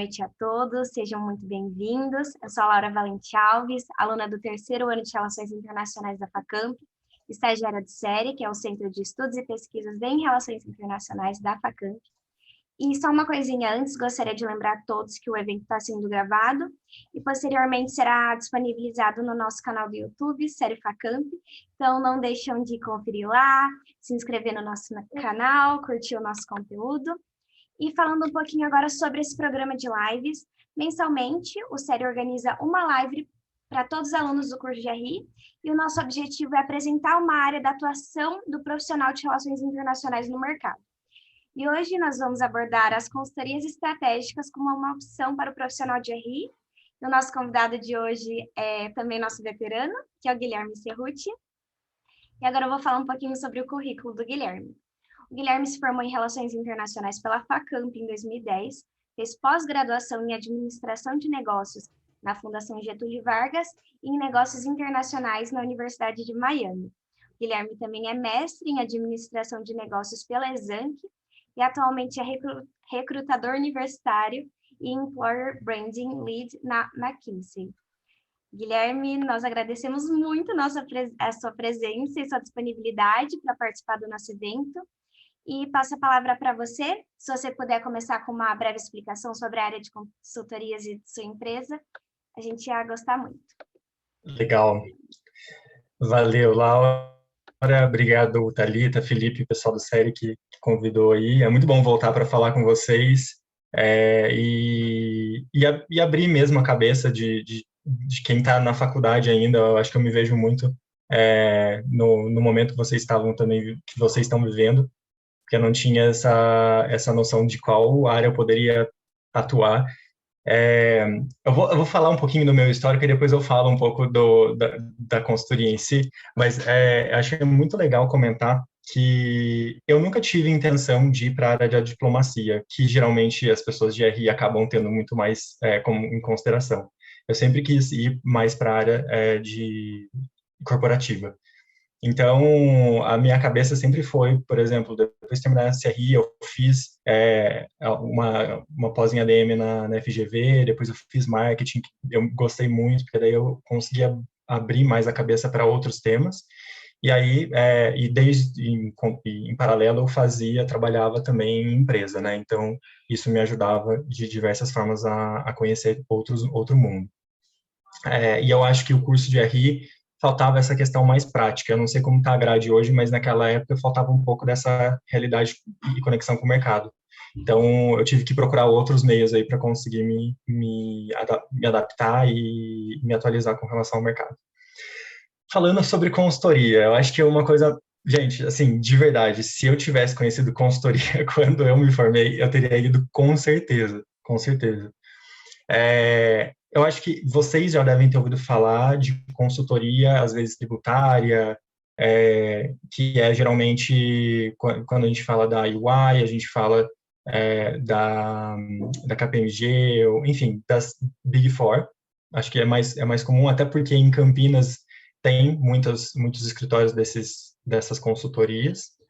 Noite a todos, sejam muito bem-vindos. Eu sou a Laura Valente Alves, aluna do terceiro ano de Relações Internacionais da Facamp, estagiária do SERI, que é o Centro de Estudos e Pesquisas em Relações Internacionais da Facamp. E só uma coisinha antes, gostaria de lembrar a todos que o evento está sendo gravado e posteriormente será disponibilizado no nosso canal do YouTube, SERI Facamp. Então não deixem de conferir lá, se inscrever no nosso canal, curtir o nosso conteúdo. E falando um pouquinho agora sobre esse programa de lives, mensalmente o SERI organiza uma live para todos os alunos do curso de RI, e o nosso objetivo é apresentar uma área da atuação do profissional de relações internacionais no mercado. E hoje nós vamos abordar as consultorias estratégicas como uma opção para o profissional de RI. E o nosso convidado de hoje é também nosso veterano, que é o Guilherme Cerruti. E agora eu vou falar um pouquinho sobre o currículo do Guilherme. O Guilherme se formou em Relações Internacionais pela Facamp em 2010, fez pós-graduação em Administração de Negócios na Fundação Getúlio Vargas e em Negócios Internacionais na Universidade de Miami. O Guilherme também é mestre em Administração de Negócios pela Exanc e atualmente é recrutador universitário e Employer Branding Lead na McKinsey. Guilherme, nós agradecemos muito a sua presença e sua disponibilidade para participar do nosso evento. E passo a palavra para você. Se você puder começar com uma breve explicação sobre a área de consultorias e de sua empresa, a gente ia gostar muito. Legal. Valeu, Laura. Obrigado, Thalita, Felipe, pessoal do SERI que convidou aí. É muito bom voltar para falar com vocês e abrir mesmo a cabeça de quem está na faculdade ainda. Eu acho que eu me vejo muito no momento que vocês estão vivendo, porque eu não tinha essa noção de qual área eu poderia atuar. Eu vou falar um pouquinho do meu histórico e depois eu falo um pouco da consultoria em si, mas achei muito legal comentar que eu nunca tive intenção de ir para a área da diplomacia, que geralmente as pessoas de RI acabam tendo muito mais em consideração. Eu sempre quis ir mais para a área de corporativa. Então, a minha cabeça sempre foi, por exemplo, depois de terminar a CRI, eu fiz uma pós em ADM na FGV, depois eu fiz marketing, eu gostei muito, porque daí eu conseguia abrir mais a cabeça para outros temas. E aí, em paralelo, trabalhava também em empresa, né? Então, isso me ajudava de diversas formas a conhecer outro mundo. E eu acho que o curso de RI faltava essa questão mais prática. Eu não sei como está a grade hoje, mas naquela época faltava um pouco dessa realidade e conexão com o mercado. Então, eu tive que procurar outros meios aí para conseguir me adaptar e me atualizar com relação ao mercado. Falando sobre consultoria, eu acho que é uma coisa... Gente, assim, de verdade, se eu tivesse conhecido consultoria quando eu me formei, eu teria ido com certeza, com certeza. Eu acho que vocês já devem ter ouvido falar de consultoria, às vezes tributária, que é geralmente, quando a gente fala da UI, a gente fala da KPMG, ou, enfim, das Big Four. Acho que é mais comum, até porque em Campinas tem muitos escritórios dessas consultorias.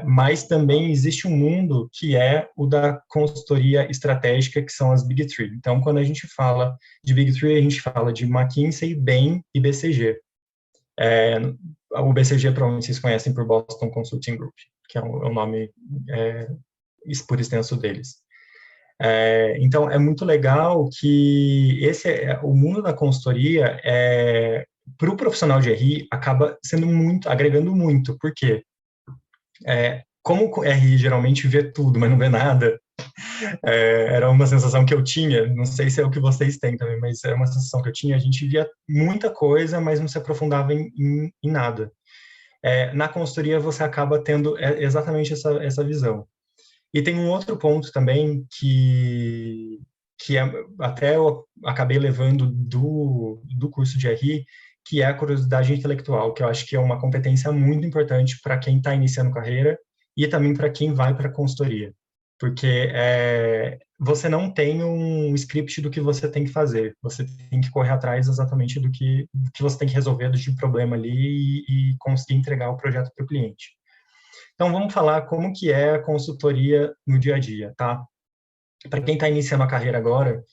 Mas também existe um mundo que é o da consultoria estratégica, que são as Big Three. Então, quando a gente fala de Big Three, a gente fala de McKinsey, Bain e BCG. O BCG provavelmente vocês conhecem por Boston Consulting Group, que é o nome por extenso deles. Então, é muito legal que o mundo da consultoria, para o profissional de RI, acaba agregando muito. Por quê? Como o RI geralmente vê tudo, mas não vê nada, era uma sensação que eu tinha, não sei se é o que vocês têm também, mas é uma sensação que eu tinha, a gente via muita coisa, mas não se aprofundava em nada. Na consultoria, você acaba tendo exatamente essa visão. E tem um outro ponto também que até eu acabei levando do curso de RI, que é a curiosidade intelectual, que eu acho que é uma competência muito importante para quem está iniciando carreira e também para quem vai para a consultoria. Porque você não tem um script do que você tem que fazer, você tem que correr atrás exatamente do que você tem que resolver do problema ali e conseguir entregar o projeto para o cliente. Então, vamos falar como que é a consultoria no dia a dia, tá? para quem está iniciando a carreira agora,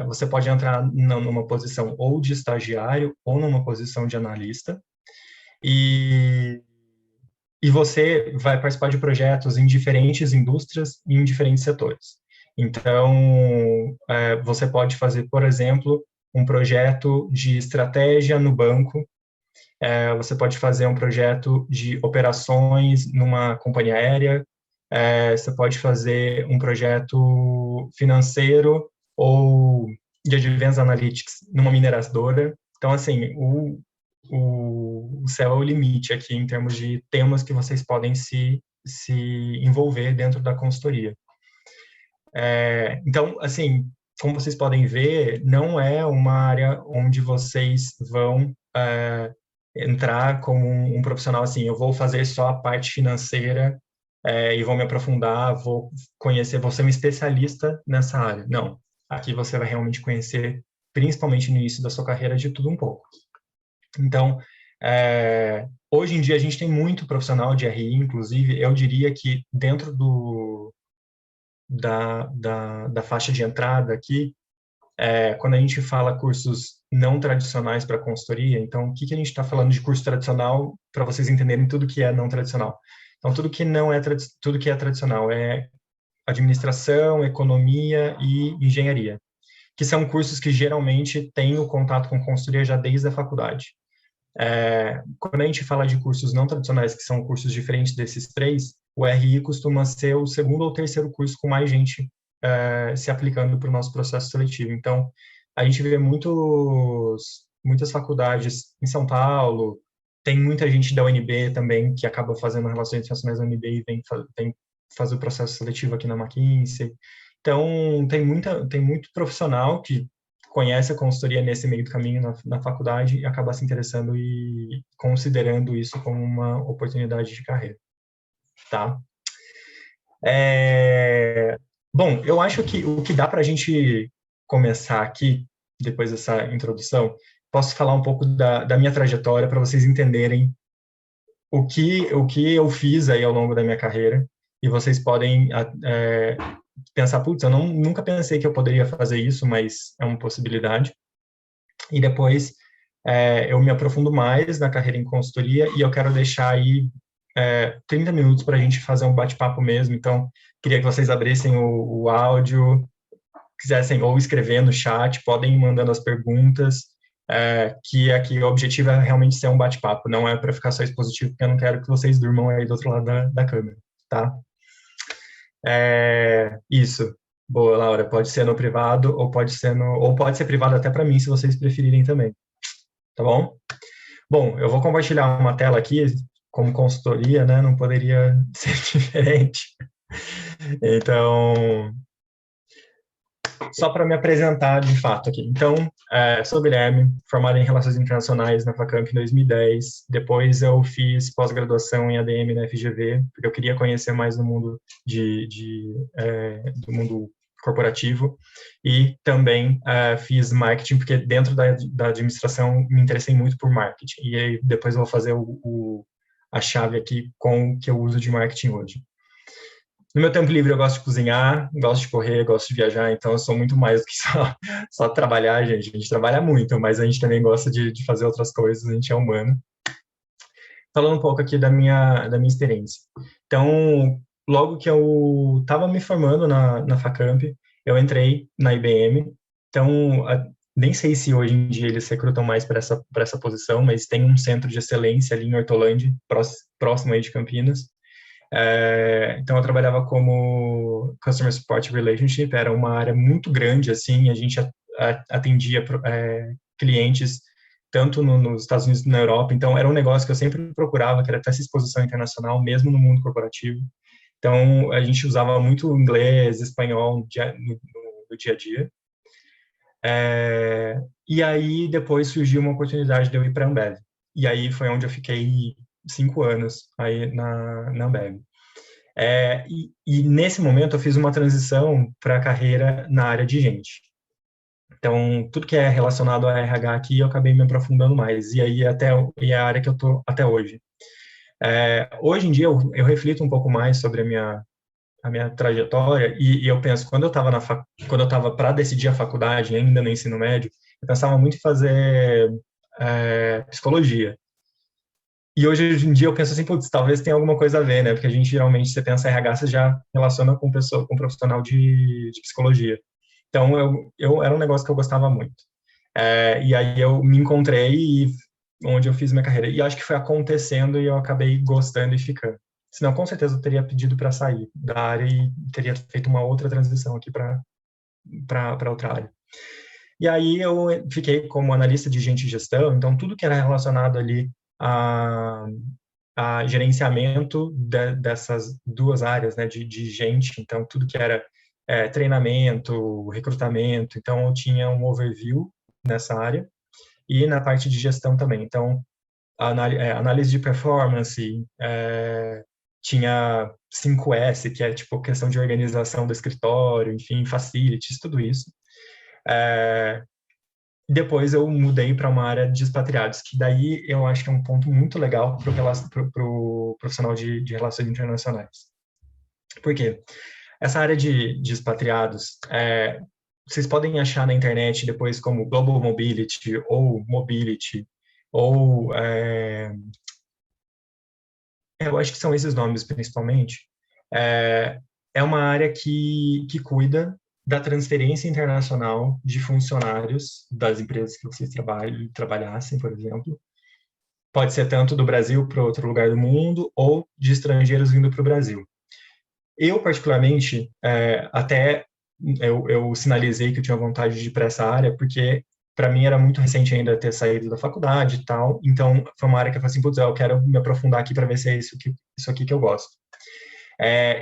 você pode entrar numa posição ou de estagiário ou numa posição de analista, e, e você vai participar de projetos em diferentes indústrias e em diferentes setores. Então, você pode fazer, por exemplo, um projeto de estratégia no banco, você pode fazer um projeto de operações numa companhia aérea, você pode fazer um projeto financeiro ou de Advanced Analytics numa mineradora. Então, assim, o céu é o limite aqui em termos de temas que vocês podem se envolver dentro da consultoria. Então, assim, como vocês podem ver, não é uma área onde vocês vão entrar como um profissional assim, eu vou fazer só a parte financeira e vou me aprofundar, vou conhecer, vou ser um especialista nessa área. Não, aqui você vai realmente conhecer, principalmente no início da sua carreira, de tudo um pouco. Então, hoje em dia a gente tem muito profissional de RI, inclusive, eu diria que dentro da faixa de entrada aqui, quando a gente fala cursos não tradicionais para consultoria, então, o que a gente está falando de curso tradicional, para vocês entenderem tudo que é não tradicional. Então, tudo que é tradicional é administração, economia e engenharia, que são cursos que geralmente têm o contato com consultoria já desde a faculdade. Quando a gente fala de cursos não tradicionais, que são cursos diferentes desses três, o RI costuma ser o segundo ou terceiro curso com mais gente se aplicando para o nosso processo seletivo. Então, a gente vê muitas faculdades em São Paulo, tem muita gente da UNB também que acaba fazendo relações internacionais da UNB e vem fazer o processo seletivo aqui na McKinsey. Então, tem muito profissional que conhece a consultoria nesse meio do caminho na faculdade e acaba se interessando e considerando isso como uma oportunidade de carreira, tá? Bom, eu acho que o que dá para a gente começar aqui, depois dessa introdução, posso falar um pouco da minha trajetória para vocês entenderem o que eu fiz aí ao longo da minha carreira, e vocês podem pensar, putz, eu nunca pensei que eu poderia fazer isso, mas é uma possibilidade. E depois eu me aprofundo mais na carreira em consultoria e eu quero deixar aí 30 minutos para a gente fazer um bate-papo mesmo. Então, queria que vocês abrissem o áudio, quisessem ou escrever no chat, podem ir mandando as perguntas, que aqui o objetivo é realmente ser um bate-papo, não é para ficar só expositivo, porque eu não quero que vocês durmam aí do outro lado da câmera, tá? Isso. Boa, Laura. Pode ser no privado ou pode ser privado até para mim, se vocês preferirem também. Tá bom? Bom, eu vou compartilhar uma tela aqui, como consultoria, né? Não poderia ser diferente. Então, só para me apresentar de fato aqui. Então, sou Guilherme, formado em Relações Internacionais na Facamp em 2010. Depois eu fiz pós-graduação em ADM na FGV, porque eu queria conhecer mais do mundo do mundo corporativo. E também fiz marketing, porque dentro da administração me interessei muito por marketing. E aí depois eu vou fazer a chave aqui com o que eu uso de marketing hoje. No meu tempo livre eu gosto de cozinhar, gosto de correr, gosto de viajar, então eu sou muito mais do que só trabalhar, gente. A gente trabalha muito, mas a gente também gosta de fazer outras coisas, a gente é humano. Falando um pouco aqui da minha experiência. Então, logo que eu estava me formando na Facamp, eu entrei na IBM. Então, nem sei se hoje em dia eles recrutam mais para essa posição, mas tem um centro de excelência ali em Hortolândia, próximo aí de Campinas. Então eu trabalhava como Customer Support Relationship, era uma área muito grande, assim, a gente atendia clientes tanto nos Estados Unidos como na Europa, então era um negócio que eu sempre procurava, que era ter essa exposição internacional, mesmo no mundo corporativo. Então a gente usava muito inglês, espanhol no dia a dia. E aí depois surgiu uma oportunidade de eu ir para a Ambev. E aí foi onde eu fiquei 5 anos aí na Ambev. E nesse momento eu fiz uma transição para a carreira na área de gente. Então, tudo que é relacionado a RH aqui, eu acabei me aprofundando mais. E aí é a área que eu estou até hoje. Hoje em dia, eu reflito um pouco mais sobre a minha a minha trajetória, e eu penso, quando eu estava para decidir a faculdade, ainda no ensino médio, eu pensava muito em fazer psicologia. E hoje em dia eu penso assim, putz, talvez tenha alguma coisa a ver, né? Porque a gente geralmente, você pensa em RH, você já relaciona com pessoa, com profissional de psicologia. Então, eu era um negócio que eu gostava muito. E aí eu me encontrei onde eu fiz minha carreira. E acho que foi acontecendo e eu acabei gostando e ficando. Senão, com certeza, eu teria pedido para sair da área e teria feito uma outra transição aqui para outra área. E aí eu fiquei como analista de gente e gestão, então tudo que era relacionado ali a, a gerenciamento dessas duas áreas, né, de gente, então tudo que era treinamento, recrutamento, então eu tinha um overview nessa área, e na parte de gestão também, então análise de performance, tinha 5S, que é tipo questão de organização do escritório, enfim, facilities, tudo isso. Depois eu mudei para uma área de expatriados, que daí eu acho que é um ponto muito legal para o profissional de relações internacionais. Por quê? Essa área de expatriados, vocês podem achar na internet depois como Global Mobility, ou eu acho que são esses nomes principalmente. É uma área que cuida da transferência internacional de funcionários das empresas que vocês trabalhassem, por exemplo. Pode ser tanto do Brasil para outro lugar do mundo ou de estrangeiros vindo para o Brasil. Eu, particularmente, até eu sinalizei que eu tinha vontade de ir para essa área, porque para mim era muito recente ainda ter saído da faculdade e tal, então foi uma área que eu falei assim, putz, eu quero me aprofundar aqui para ver se é isso aqui que eu gosto.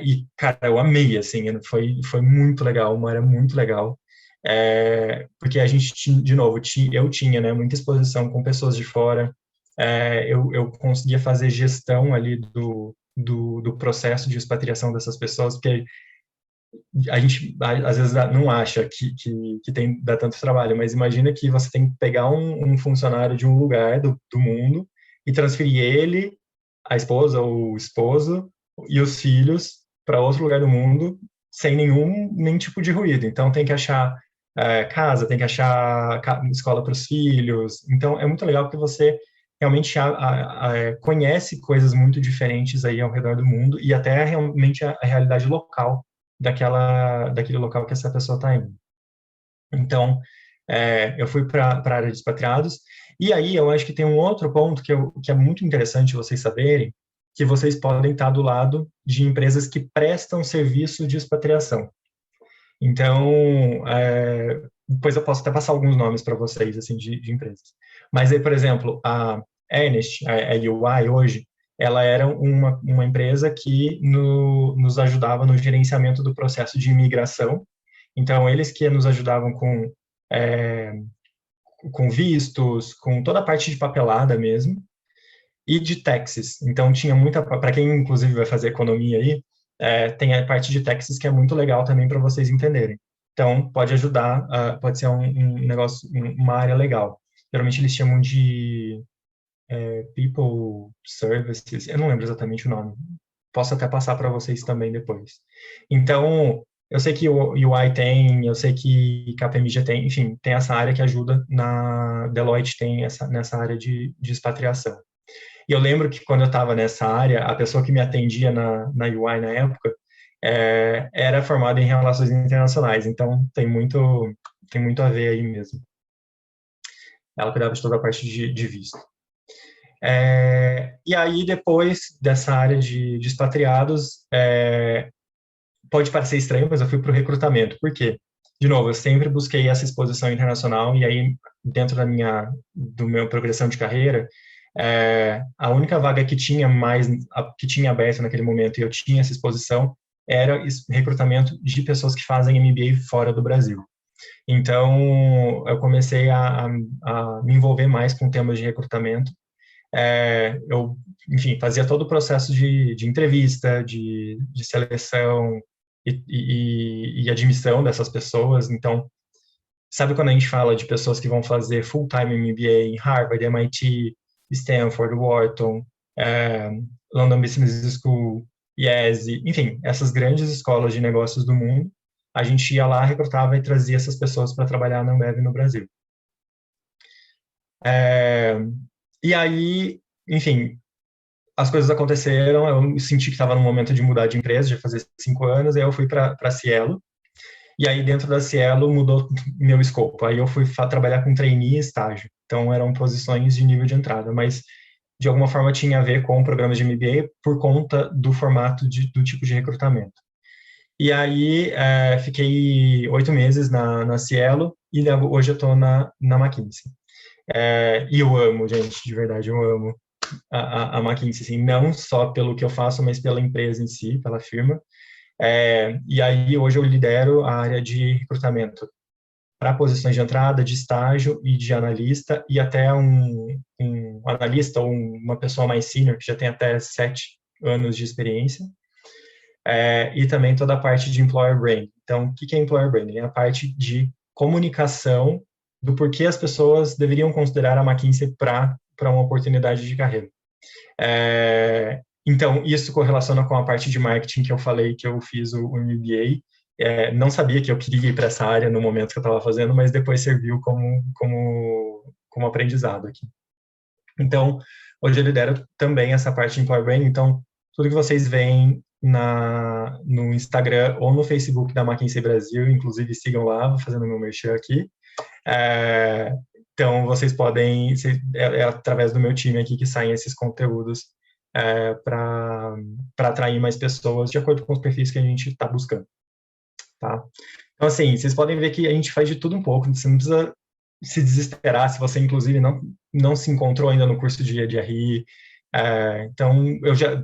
E, cara, eu amei, assim, foi muito legal, uma área muito legal, porque a gente, de novo, eu tinha, né, muita exposição com pessoas de fora, eu conseguia fazer gestão ali do processo de expatriação dessas pessoas, porque a gente às vezes não acha que dá tanto trabalho, mas imagina que você tem que pegar um funcionário de um lugar do mundo e transferir ele, a esposa ou o esposo e os filhos para outro lugar do mundo sem nem tipo de ruído. Então tem que achar casa, tem que achar escola para os filhos. Então é muito legal porque você realmente conhece coisas muito diferentes aí ao redor do mundo e até realmente a realidade local daquele local que essa pessoa está indo. Então, eu fui para a área de expatriados, e aí eu acho que tem um outro ponto que é muito interessante vocês saberem, que vocês podem estar do lado de empresas que prestam serviço de expatriação. Então, depois eu posso até passar alguns nomes para vocês, assim, de empresas. Mas aí, por exemplo, a Ernest, a UI hoje, ela era uma empresa que nos ajudava no gerenciamento do processo de imigração. Então, eles que nos ajudavam com vistos, com toda a parte de papelada mesmo, e de taxes. Então, tinha muita, para quem inclusive vai fazer economia aí, tem a parte de taxes que é muito legal também para vocês entenderem. Então, pode ajudar, pode ser um negócio, uma área legal. Geralmente eles chamam de People Services, eu não lembro exatamente o nome. Posso até passar para vocês também depois. Então, eu sei que o UI tem, eu sei que KPMG tem, enfim, tem essa área que ajuda, na Deloitte tem nessa área de expatriação. E eu lembro que quando eu estava nessa área, a pessoa que me atendia na UI na época era formada em relações internacionais, então tem muito a ver aí mesmo. Ela cuidava de toda a parte de visto. E aí, depois dessa área de expatriados, pode parecer estranho, mas eu fui para o recrutamento. Por quê? De novo, eu sempre busquei essa exposição internacional, e aí, dentro do meu progressão de carreira, a única vaga que tinha aberto naquele momento, e eu tinha essa exposição, era recrutamento de pessoas que fazem MBA fora do Brasil. Então, eu comecei a me envolver mais com temas de recrutamento. Eu, enfim, fazia todo o processo de entrevista, de seleção e admissão dessas pessoas. Então, sabe quando a gente fala de pessoas que vão fazer full-time MBA em Harvard, MIT, Stanford, Wharton, London Business School, IESE, enfim, essas grandes escolas de negócios do mundo, a gente ia lá, recrutava e trazia essas pessoas para trabalhar na Ambev no Brasil. E aí, enfim, as coisas aconteceram, eu senti que estava no momento de mudar de empresa, de fazer 5 anos, aí eu fui para a Cielo, e aí dentro da Cielo mudou meu escopo, aí eu fui trabalhar com trainee e estágio, então eram posições de nível de entrada, mas de alguma forma tinha a ver com programas de MBA por conta do formato do tipo de recrutamento. E aí fiquei 8 meses na Cielo, e hoje eu estou na McKinsey. E eu amo, gente, de verdade, eu amo a McKinsey, assim, não só pelo que eu faço, mas pela empresa em si, pela firma. E aí, hoje eu lidero a área de recrutamento para posições de entrada, de estágio e de analista, e até um analista ou uma pessoa mais senior, que já tem até 7 anos de experiência, e também toda a parte de employer branding. Então, o que é employer branding? É a parte de comunicação do porquê as pessoas deveriam considerar a McKinsey para uma oportunidade de carreira. Então, isso correlaciona com a parte de marketing que eu falei que eu fiz o MBA. Não sabia que eu queria ir para essa área no momento que eu estava fazendo, mas depois serviu como aprendizado aqui. Então, hoje eu lidero também essa parte de employer branding. Então, tudo que vocês veem no Instagram ou no Facebook da McKinsey Brasil, inclusive sigam lá, vou fazendo meu merchan aqui. Então, vocês podem, é através do meu time aqui que saem esses conteúdos para atrair mais pessoas de acordo com os perfis que a gente está buscando. Tá? Então, assim, vocês podem ver que a gente faz de tudo um pouco, você não precisa se desesperar se você, inclusive, não se encontrou ainda no curso de RI. Então, eu já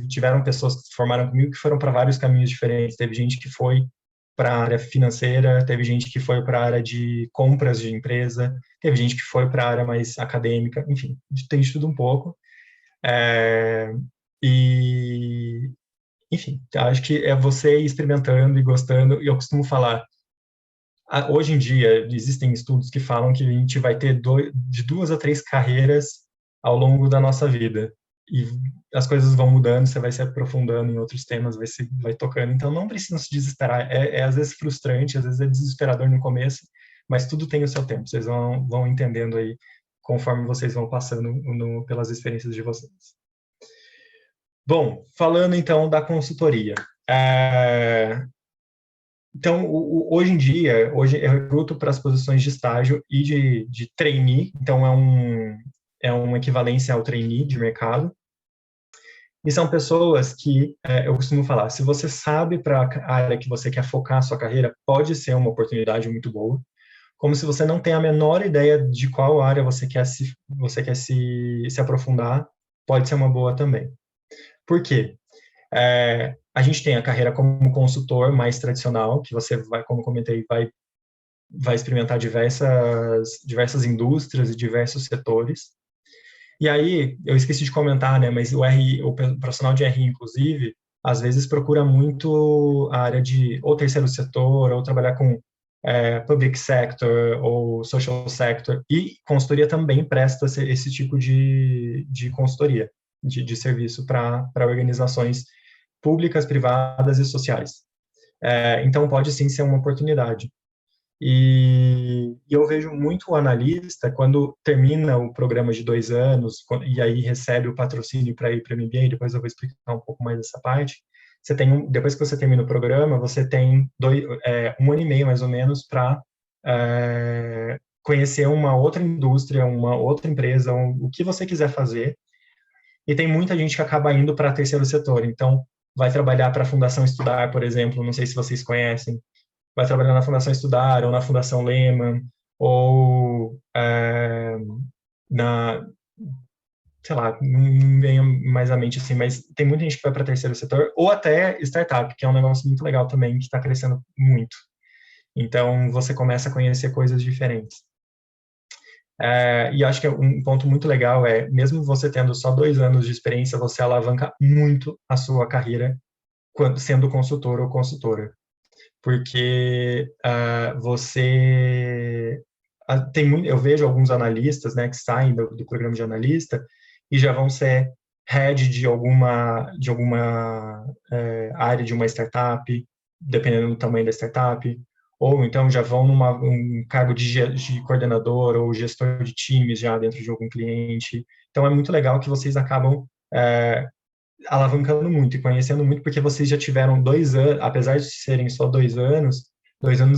tiveram pessoas que se formaram comigo que foram para vários caminhos diferentes. Teve gente que foi para a área financeira, teve gente que foi para a área de compras de empresa, teve gente que foi para a área mais acadêmica, enfim, tem de tudo um pouco. E, enfim, acho que é você experimentando e gostando, e eu costumo falar, hoje em dia, existem estudos que falam que a gente vai ter de 2 a 3 carreiras ao longo da nossa vida. E as coisas vão mudando, você vai se aprofundando em outros temas, vai tocando. Então, não precisa se desesperar. Às vezes frustrante, às vezes é desesperador no começo, mas tudo tem o seu tempo. Vocês vão entendendo aí conforme vocês vão passando pelas experiências de vocês. Bom, falando então da consultoria. Então, hoje em dia, eu recruto para as posições de estágio e de trainee, então é uma equivalência ao trainee de mercado. E são pessoas que, eu costumo falar, se você sabe para a área que você quer focar a sua carreira, pode ser uma oportunidade muito boa, como se você não tem a menor ideia de qual área você quer se aprofundar, pode ser uma boa também. Por quê? A gente tem a carreira como consultor mais tradicional, que você vai, como comentei, vai experimentar diversas indústrias e diversos setores. E aí, eu esqueci de comentar, né, mas o profissional de RI, inclusive, às vezes procura muito a área de ou terceiro setor, ou trabalhar com public sector ou social sector, e consultoria também presta esse tipo de consultoria, de serviço para organizações públicas, privadas e sociais. Então, pode sim ser uma oportunidade. E eu vejo muito o analista, quando termina o programa de 2 anos, e aí recebe o patrocínio para ir para o MBA, depois eu vou explicar um pouco mais essa parte, depois que você termina o programa, você tem 1 ano e meio, mais ou menos, para conhecer uma outra indústria, uma outra empresa, o que você quiser fazer. E tem muita gente que acaba indo para terceiro setor, então vai trabalhar para a Fundação Estudar, por exemplo, não sei se vocês conhecem, vai trabalhar na Fundação Estudar, ou na Fundação Lehman, ou sei lá, não me vem mais à mente assim, mas tem muita gente que vai para terceiro setor, ou até startup, que é um negócio muito legal também, que está crescendo muito. Então, você começa a conhecer coisas diferentes. E acho que um ponto muito legal mesmo você tendo só 2 anos de experiência, você alavanca muito a sua carreira sendo consultor ou consultora. Porque eu vejo alguns analistas, né, que saem do programa de analista e já vão ser head de alguma área de uma startup, dependendo do tamanho da startup, ou então já vão um cargo de coordenador ou gestor de times já dentro de algum cliente. Então é muito legal que vocês acabam alavancando muito e conhecendo muito, porque vocês já tiveram 2 anos, apesar de serem só 2 anos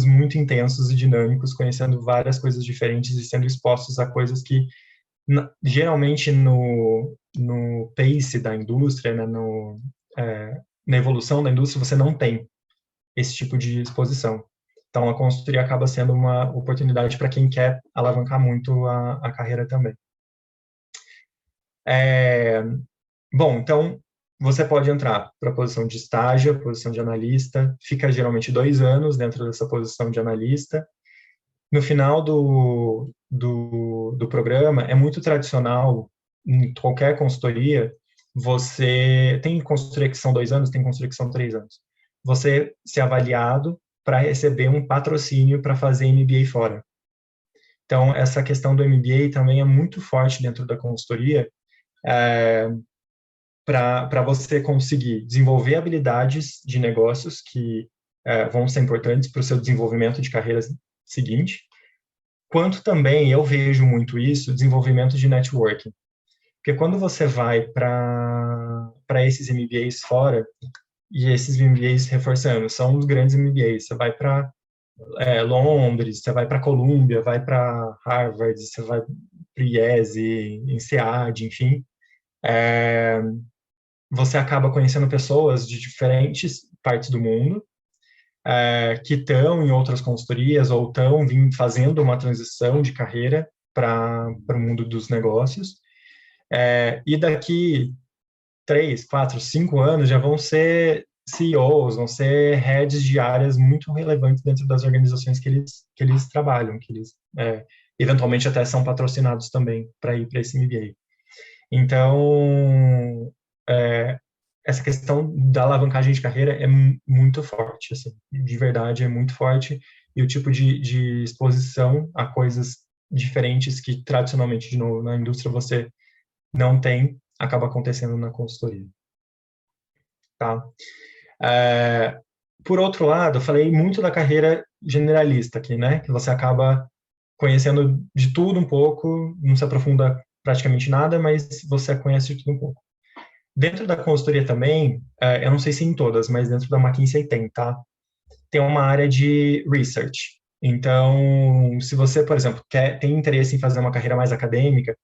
muito intensos e dinâmicos, conhecendo várias coisas diferentes e sendo expostos a coisas que geralmente no pace da indústria, né, na evolução da indústria, você não tem esse tipo de exposição. Então, a consultoria acaba sendo uma oportunidade para quem quer alavancar muito a carreira também. Bom, então, você pode entrar para a posição de estágio, posição de analista, fica geralmente 2 anos dentro dessa posição de analista. No final do programa, é muito tradicional, em qualquer consultoria, você tem consultoria que são 2 anos, tem consultoria que são 3 anos. Você ser avaliado para receber um patrocínio para fazer MBA fora. Então, essa questão do MBA também é muito forte dentro da consultoria, para você conseguir desenvolver habilidades de negócios que vão ser importantes para o seu desenvolvimento de carreira seguinte, quanto também eu vejo muito isso, desenvolvimento de networking. Porque quando você vai para esses MBAs fora, e esses MBAs, reforçando, são os grandes MBAs, você vai para Londres, você vai para Columbia, vai para Harvard, você vai para IESE, INSEAD, enfim, você acaba conhecendo pessoas de diferentes partes do mundo, que estão em outras consultorias ou estão fazendo uma transição de carreira para o mundo dos negócios. E daqui 3, 4, 5 anos já vão ser CEOs, vão ser heads de áreas muito relevantes dentro das organizações que eles trabalham, que eles eventualmente até são patrocinados também para ir para esse MBA. Então, essa questão da alavancagem de carreira é muito forte, assim, de verdade é muito forte, e o tipo de exposição a coisas diferentes que tradicionalmente, de novo, na indústria você não tem, acaba acontecendo na consultoria. Tá? Por outro lado, eu falei muito da carreira generalista aqui, né? Que você acaba conhecendo de tudo um pouco, não se aprofunda praticamente nada, mas você conhece de tudo um pouco. Dentro da consultoria também, eu não sei se em todas, mas dentro da McKinsey tem, tá? Tem uma área de research. Então, se você, por exemplo, tem interesse em fazer uma carreira mais acadêmica,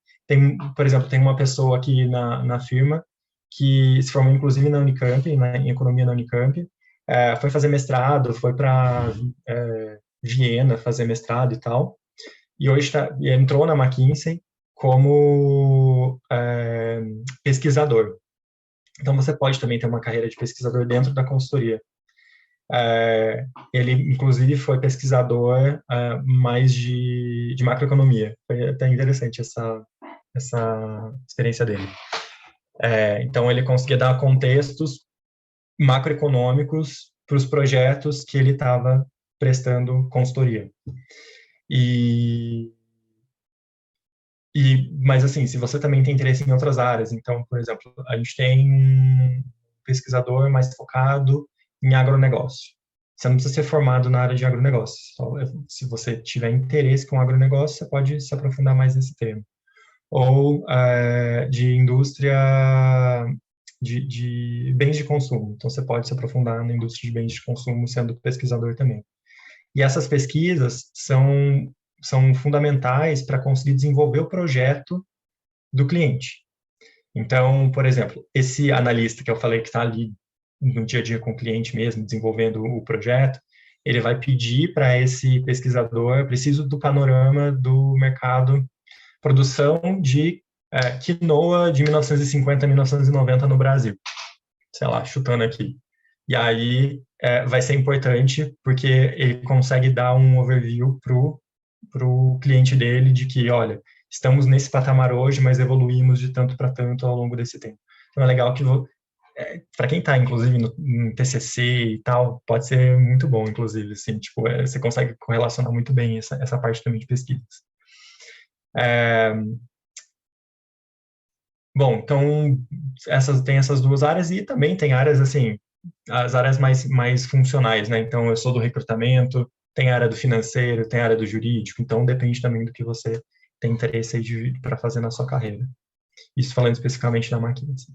por exemplo, tem uma pessoa aqui na firma que se formou inclusive na Unicamp, em economia na Unicamp, foi fazer mestrado, foi para Viena fazer mestrado e tal, e hoje entrou na McKinsey como pesquisador. Então, você pode também ter uma carreira de pesquisador dentro da consultoria. Ele, inclusive, foi pesquisador mais de macroeconomia. Foi até interessante essa experiência dele. Então, ele conseguia dar contextos macroeconômicos para os projetos que ele estava prestando consultoria. Mas, assim, se você também tem interesse em outras áreas, então, por exemplo, a gente tem um pesquisador mais focado em agronegócio. Você não precisa ser formado na área de agronegócio. Se você tiver interesse com agronegócio, você pode se aprofundar mais nesse tema. Ou de indústria de bens de consumo. Então, você pode se aprofundar na indústria de bens de consumo sendo pesquisador também. E essas pesquisas são fundamentais para conseguir desenvolver o projeto do cliente. Então, por exemplo, esse analista que eu falei que está ali no dia a dia com o cliente mesmo, desenvolvendo o projeto, ele vai pedir para esse pesquisador, preciso do panorama do mercado, produção de quinoa de 1950 a 1990 no Brasil. Sei lá, chutando aqui. E aí vai ser importante porque ele consegue dar um overview para o cliente dele de que, olha, estamos nesse patamar hoje, mas evoluímos de tanto para tanto ao longo desse tempo. Então é legal que, para quem está, inclusive, no TCC e tal, pode ser muito bom, inclusive, assim, tipo, você consegue correlacionar muito bem essa parte também de pesquisas. Bom, então tem essas duas áreas e também tem áreas assim, as áreas mais funcionais, né? Então eu sou do recrutamento, tem a área do financeiro, tem a área do jurídico, então depende também do que você tem interesse aí para fazer na sua carreira. Isso falando especificamente da McKinsey.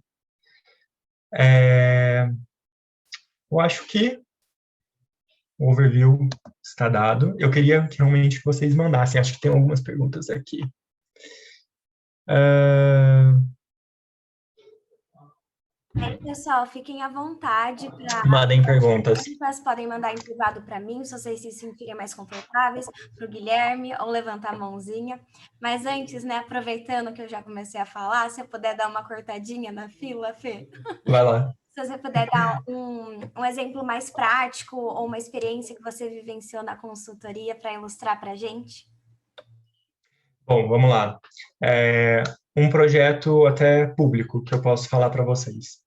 Eu acho que o overview está dado. Eu queria realmente que vocês mandassem, acho que tem algumas perguntas aqui. Aí, pessoal, fiquem à vontade para Mandem perguntas. podem mandar em privado para mim, se vocês se sentirem mais confortáveis, para o Guilherme, ou levantar a mãozinha. Mas antes, né, aproveitando que eu já comecei a falar, se eu puder dar uma cortadinha na fila, Fê. Vai lá. Se você puder dar um exemplo mais prático ou uma experiência que você vivenciou na consultoria para ilustrar para a gente. Bom, vamos lá. Um projeto até público que eu posso falar para vocês.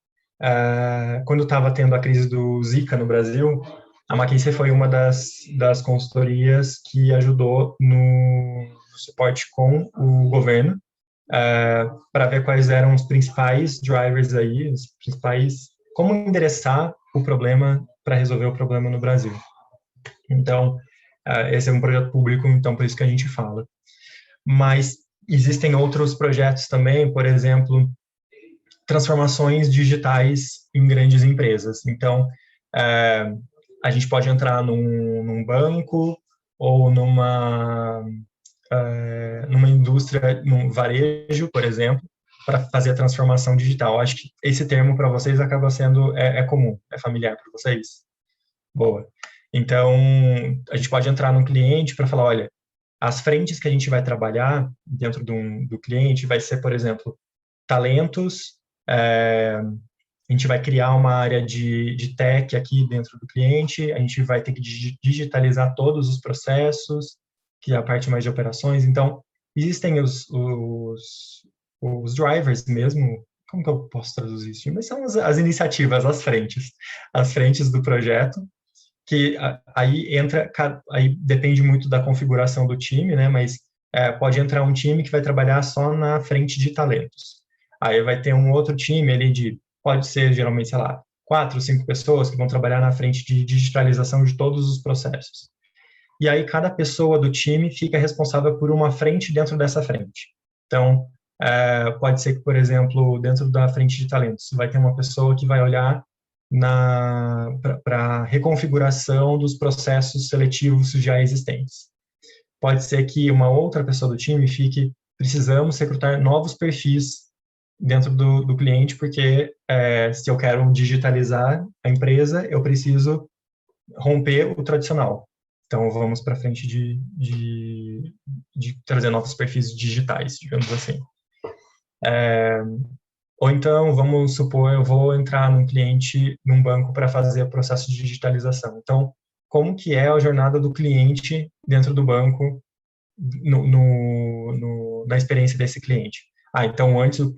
Quando estava tendo a crise do Zika no Brasil, a McKinsey foi uma das consultorias que ajudou no suporte com o governo para ver quais eram os principais drivers aí, os principais, como endereçar o problema para resolver o problema no Brasil. Então, esse é um projeto público, então por isso que a gente fala. Mas existem outros projetos também, por exemplo, transformações digitais em grandes empresas. Então, a gente pode entrar num banco ou numa indústria, num varejo, por exemplo, para fazer a transformação digital. Acho que esse termo para vocês acaba sendo comum, é familiar para vocês. Boa. Então, a gente pode entrar num cliente para falar, olha, as frentes que a gente vai trabalhar dentro do cliente vai ser, por exemplo, talentos, a gente vai criar uma área de tech aqui dentro do cliente, a gente vai ter que digitalizar todos os processos, que é a parte mais de operações. Então, existem os drivers mesmo, como que eu posso traduzir isso? Mas são as iniciativas, as frentes do projeto, que aí entra, aí depende muito da configuração do time, né? Mas pode entrar um time que vai trabalhar só na frente de talentos. Aí vai ter um outro time ali pode ser geralmente, sei lá, 4, 5 pessoas que vão trabalhar na frente de digitalização de todos os processos. E aí cada pessoa do time fica responsável por uma frente dentro dessa frente. Então, pode ser que, por exemplo, dentro da frente de talentos, vai ter uma pessoa que vai olhar para reconfiguração dos processos seletivos já existentes. Pode ser que uma outra pessoa do time precisamos recrutar novos perfis dentro do cliente, porque se eu quero digitalizar a empresa, eu preciso romper o tradicional. Então, vamos para frente de trazer novos perfis digitais, digamos assim. Ou então, vamos supor, eu vou entrar num banco para fazer o processo de digitalização. Então, como que é a jornada do cliente dentro do banco na experiência desse cliente? Então antes o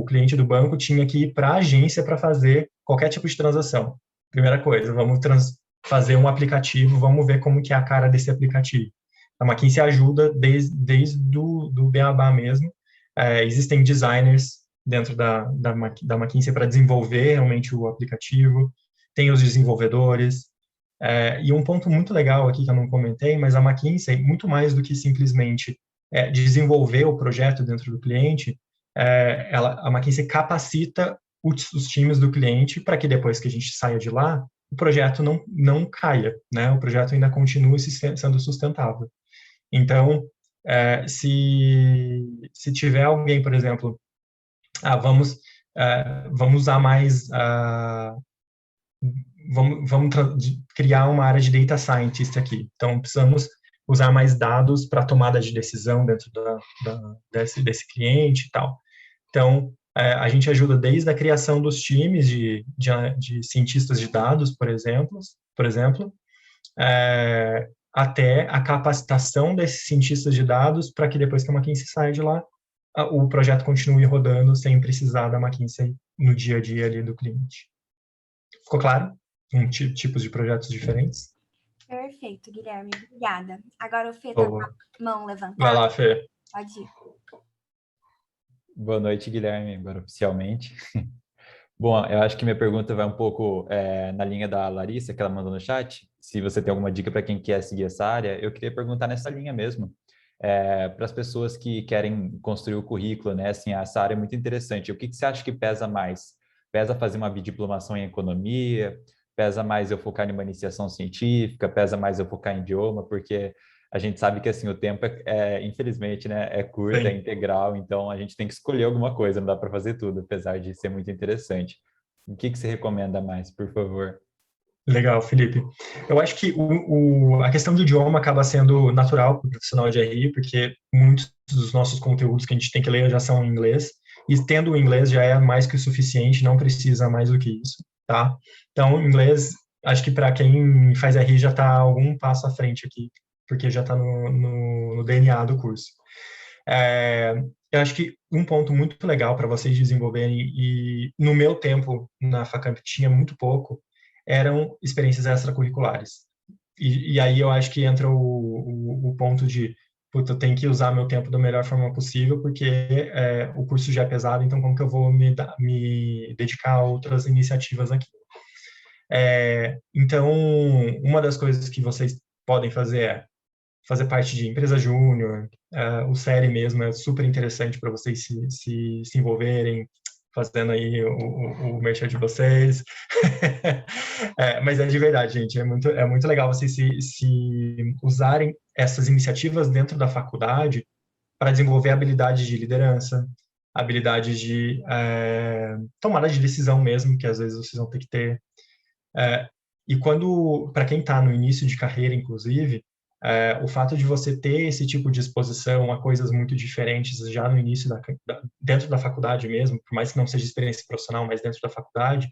cliente do banco tinha que ir para a agência para fazer qualquer tipo de transação. Primeira coisa, vamos fazer um aplicativo, vamos ver como que é a cara desse aplicativo. A McKinsey ajuda desde do beabá mesmo. Existem designers dentro da McKinsey para desenvolver realmente o aplicativo, tem os desenvolvedores, e um ponto muito legal aqui que eu não comentei, mas a McKinsey, muito mais do que simplesmente desenvolver o projeto dentro do cliente, a McKinsey capacita os times do cliente para que depois que a gente saia de lá, o projeto não caia, né? O projeto ainda continue sendo sustentável. Então, se tiver alguém, por exemplo, vamos usar mais, vamos criar uma área de data scientist aqui. Então, precisamos usar mais dados para tomada de decisão dentro desse cliente e tal. Então, a gente ajuda desde a criação dos times de cientistas de dados, por exemplo, até a capacitação desses cientistas de dados para que depois que a McKinsey saia de lá, o projeto continue rodando sem precisar da McKinsey no dia a dia ali do cliente. Ficou claro? Tipos de projetos diferentes? Perfeito, Guilherme. Obrigada. Agora o Fê está com a mão levantada. Vai lá, Fê. Pode ir. Boa noite, Guilherme, agora oficialmente. Bom, eu acho que minha pergunta vai um pouco na linha da Larissa, que ela mandou no chat. Se você tem alguma dica para quem quer seguir essa área, eu queria perguntar nessa linha mesmo. Para as pessoas que querem construir o currículo, né? Assim, essa área é muito interessante. O que que você acha que pesa mais? Pesa fazer uma bidiplomação em economia? Pesa mais eu focar em uma iniciação científica? Pesa mais eu focar em idioma? Porque a gente sabe que assim o tempo infelizmente, né, é curto, é Sim. integral, então a gente tem que escolher alguma coisa, não dá para fazer tudo, apesar de ser muito interessante. O que que você recomenda mais, por favor? Legal, Felipe. Eu acho que a questão do idioma acaba sendo natural para o profissional de RI, porque muitos dos nossos conteúdos que a gente tem que ler já são em inglês, e tendo o inglês já é mais que o suficiente, não precisa mais do que isso, tá? Então, inglês, acho que para quem faz RI já está algum passo à frente aqui, porque já está no DNA do curso. Eu acho que um ponto muito legal para vocês desenvolverem, e no meu tempo na Facamp tinha muito pouco, eram experiências extracurriculares. E aí eu acho que entra o ponto de, puta, eu tenho que usar meu tempo da melhor forma possível, porque o curso já é pesado, então como que eu vou me dedicar a outras iniciativas aqui? Então, uma das coisas que vocês podem fazer é fazer parte de empresa júnior, o série mesmo é super interessante para vocês se envolverem, fazendo aí o merchan de vocês. Mas é de verdade, gente, é muito legal vocês se usarem essas iniciativas dentro da faculdade para desenvolver habilidades de liderança, habilidades de tomada de decisão mesmo, que às vezes vocês vão ter que ter. É, e quando, para quem está no início de carreira, inclusive, o fato de você ter esse tipo de exposição a coisas muito diferentes já no início dentro da faculdade mesmo, por mais que não seja experiência profissional, mas dentro da faculdade,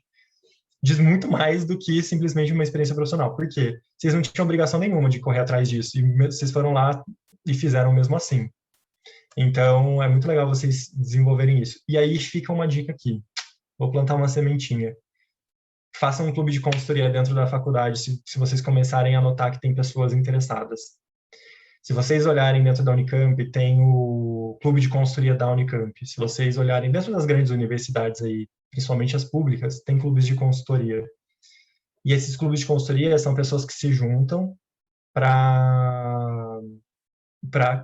diz muito mais do que simplesmente uma experiência profissional. Por quê? Vocês não tinham obrigação nenhuma de correr atrás disso, e vocês foram lá e fizeram mesmo assim. Então, é muito legal vocês desenvolverem isso. E aí fica uma dica aqui. Vou plantar uma sementinha. Façam um clube de consultoria dentro da faculdade, se vocês começarem a notar que tem pessoas interessadas. Se vocês olharem dentro da Unicamp, tem o clube de consultoria da Unicamp. Se vocês olharem dentro das grandes universidades aí, principalmente as públicas, tem clubes de consultoria. E esses clubes de consultoria são pessoas que se juntam para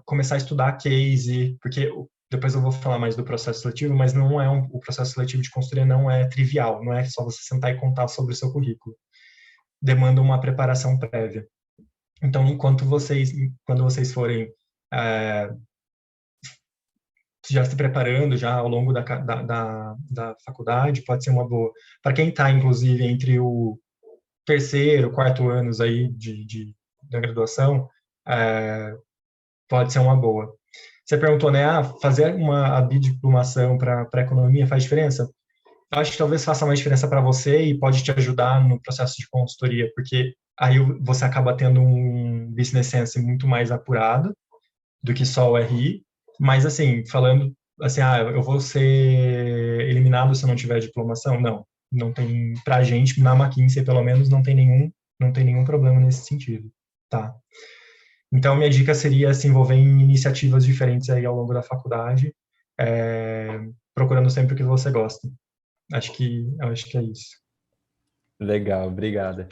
começar a estudar case, porque depois eu vou falar mais do processo seletivo, mas não é o processo seletivo de consultoria não é trivial, não é só você sentar e contar sobre o seu currículo. Demanda uma preparação prévia. Então, quando vocês forem já se preparando já ao longo da faculdade, pode ser uma boa. Para quem está, inclusive, entre o terceiro, quarto anos aí da graduação, pode ser uma boa. Você perguntou, né, fazer a bidiplomação para economia faz diferença? Eu acho que talvez faça mais diferença para você e pode te ajudar no processo de consultoria, porque aí você acaba tendo um business sense muito mais apurado do que só o RI, mas assim, falando assim, eu vou ser eliminado se eu não tiver diplomação? Não, não tem, pra gente, na McKinsey pelo menos, não tem nenhum problema nesse sentido, tá? Então, minha dica seria se envolver em iniciativas diferentes aí ao longo da faculdade, procurando sempre o que você gosta. Acho que é isso. Legal, obrigada.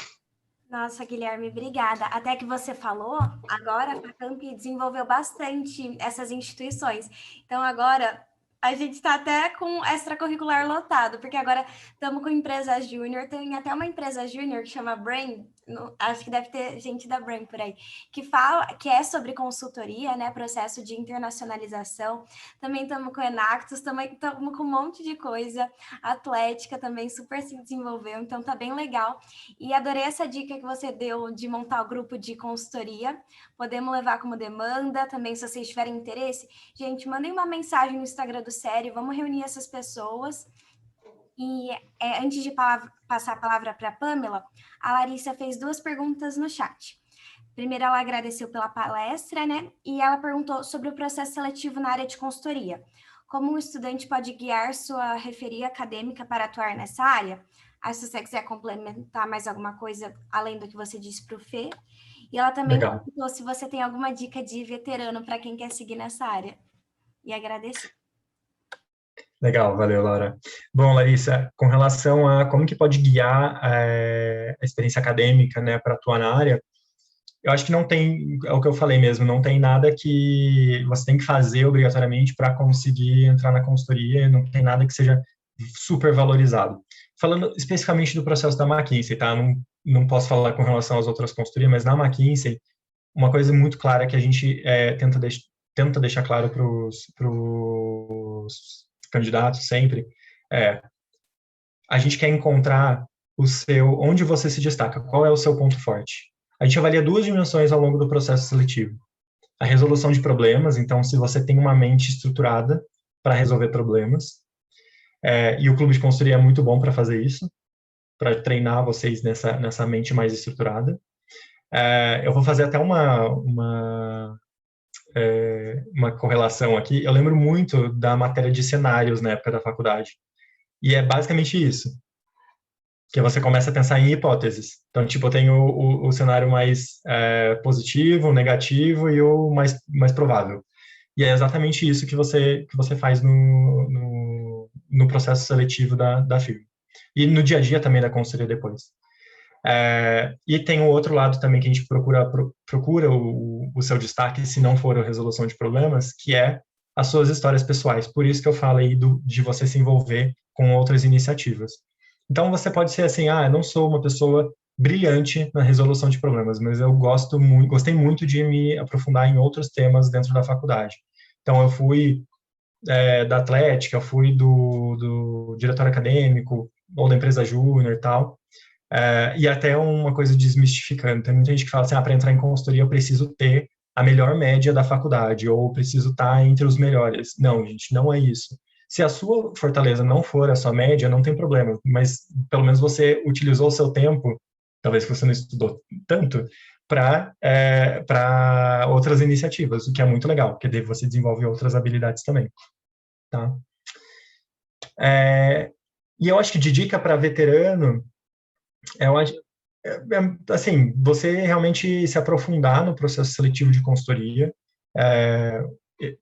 Nossa, Guilherme, obrigada. Até que você falou, agora a Facamp desenvolveu bastante essas instituições. Então, agora a gente está até com extracurricular lotado, porque agora estamos com empresa júnior, tem até uma empresa júnior que chama Brain, acho que deve ter gente da Brain por aí, que é sobre consultoria, né, processo de internacionalização. Também estamos com Enactus, também estamos com um monte de coisa. Atlética também super se desenvolveu, então tá bem legal. E adorei essa dica que você deu de montar o grupo de consultoria. Podemos levar como demanda também, se vocês tiverem interesse. Gente, mandem uma mensagem no Instagram do Série, vamos reunir essas pessoas. E antes de passar a palavra para a Pamela, a Larissa fez 2 perguntas no chat. Primeiro, ela agradeceu pela palestra, né? E ela perguntou sobre o processo seletivo na área de consultoria. Como um estudante pode guiar sua referia acadêmica para atuar nessa área? Aí, se você quiser complementar mais alguma coisa além do que você disse para o Fê. E ela também Legal. perguntou se você tem alguma dica de veterano para quem quer seguir nessa área. E agradecer. Legal, valeu, Laura. Bom, Larissa, com relação a como que pode guiar a experiência acadêmica, né, para atuar na área, eu acho que não tem, é o que eu falei mesmo, não tem nada que você tem que fazer obrigatoriamente para conseguir entrar na consultoria, não tem nada que seja super valorizado. Falando especificamente do processo da McKinsey, tá? Não posso falar com relação às outras consultorias, mas na McKinsey, uma coisa muito clara que a gente tenta deixar claro para os candidatos sempre é a gente quer encontrar onde você se destaca, qual é o seu ponto forte. A gente avalia duas dimensões ao longo do processo seletivo. A resolução de problemas, então, se você tem uma mente estruturada para resolver problemas, e o clube de consultoria é muito bom para fazer isso, para treinar vocês nessa mente mais estruturada. Eu vou fazer até uma correlação aqui. Eu lembro muito da matéria de cenários na época da faculdade. E é basicamente isso. Que você começa a pensar em hipóteses. Então, tipo, eu tenho o cenário mais positivo, o negativo e o mais provável. E é exatamente isso que você faz no processo seletivo da firma. E no dia a dia também da consultoria depois. E tem o outro lado também que a gente procura o seu destaque, se não for a resolução de problemas, que é as suas histórias pessoais. Por isso que eu falo aí de você se envolver com outras iniciativas. Então, você pode ser assim, eu não sou uma pessoa brilhante na resolução de problemas, mas eu gostei muito de me aprofundar em outros temas dentro da faculdade. Então, eu fui da Atlética, eu fui do diretório acadêmico, ou da empresa júnior e tal, e até uma coisa desmistificando. Tem muita gente que fala assim, para entrar em consultoria eu preciso ter a melhor média da faculdade, ou preciso estar entre os melhores. Não, gente, não é isso. Se a sua fortaleza não for a sua média, não tem problema, mas pelo menos você utilizou o seu tempo, talvez você não estudou tanto, para outras iniciativas, o que é muito legal, porque daí você desenvolve outras habilidades também. Tá? E eu acho que de dica para veterano, eu acho, assim, você realmente se aprofundar no processo seletivo de consultoria.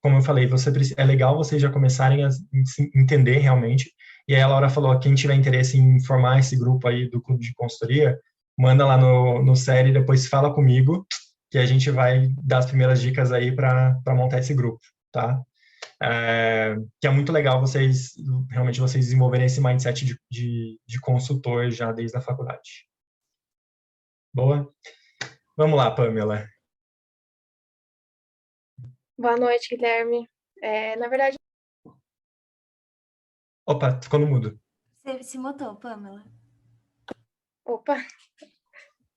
Como eu falei, é legal vocês já começarem a se entender realmente. E aí a Laura falou, quem tiver interesse em formar esse grupo aí do clube de consultoria, manda lá no série, depois fala comigo, que a gente vai dar as primeiras dicas aí para montar esse grupo, tá? Que é muito legal realmente vocês desenvolverem esse mindset de consultor já desde a faculdade. Boa? Vamos lá, Pamela. Boa noite, Guilherme. Na verdade... Opa, ficou no mudo. Você se mutou, Pamela. Opa,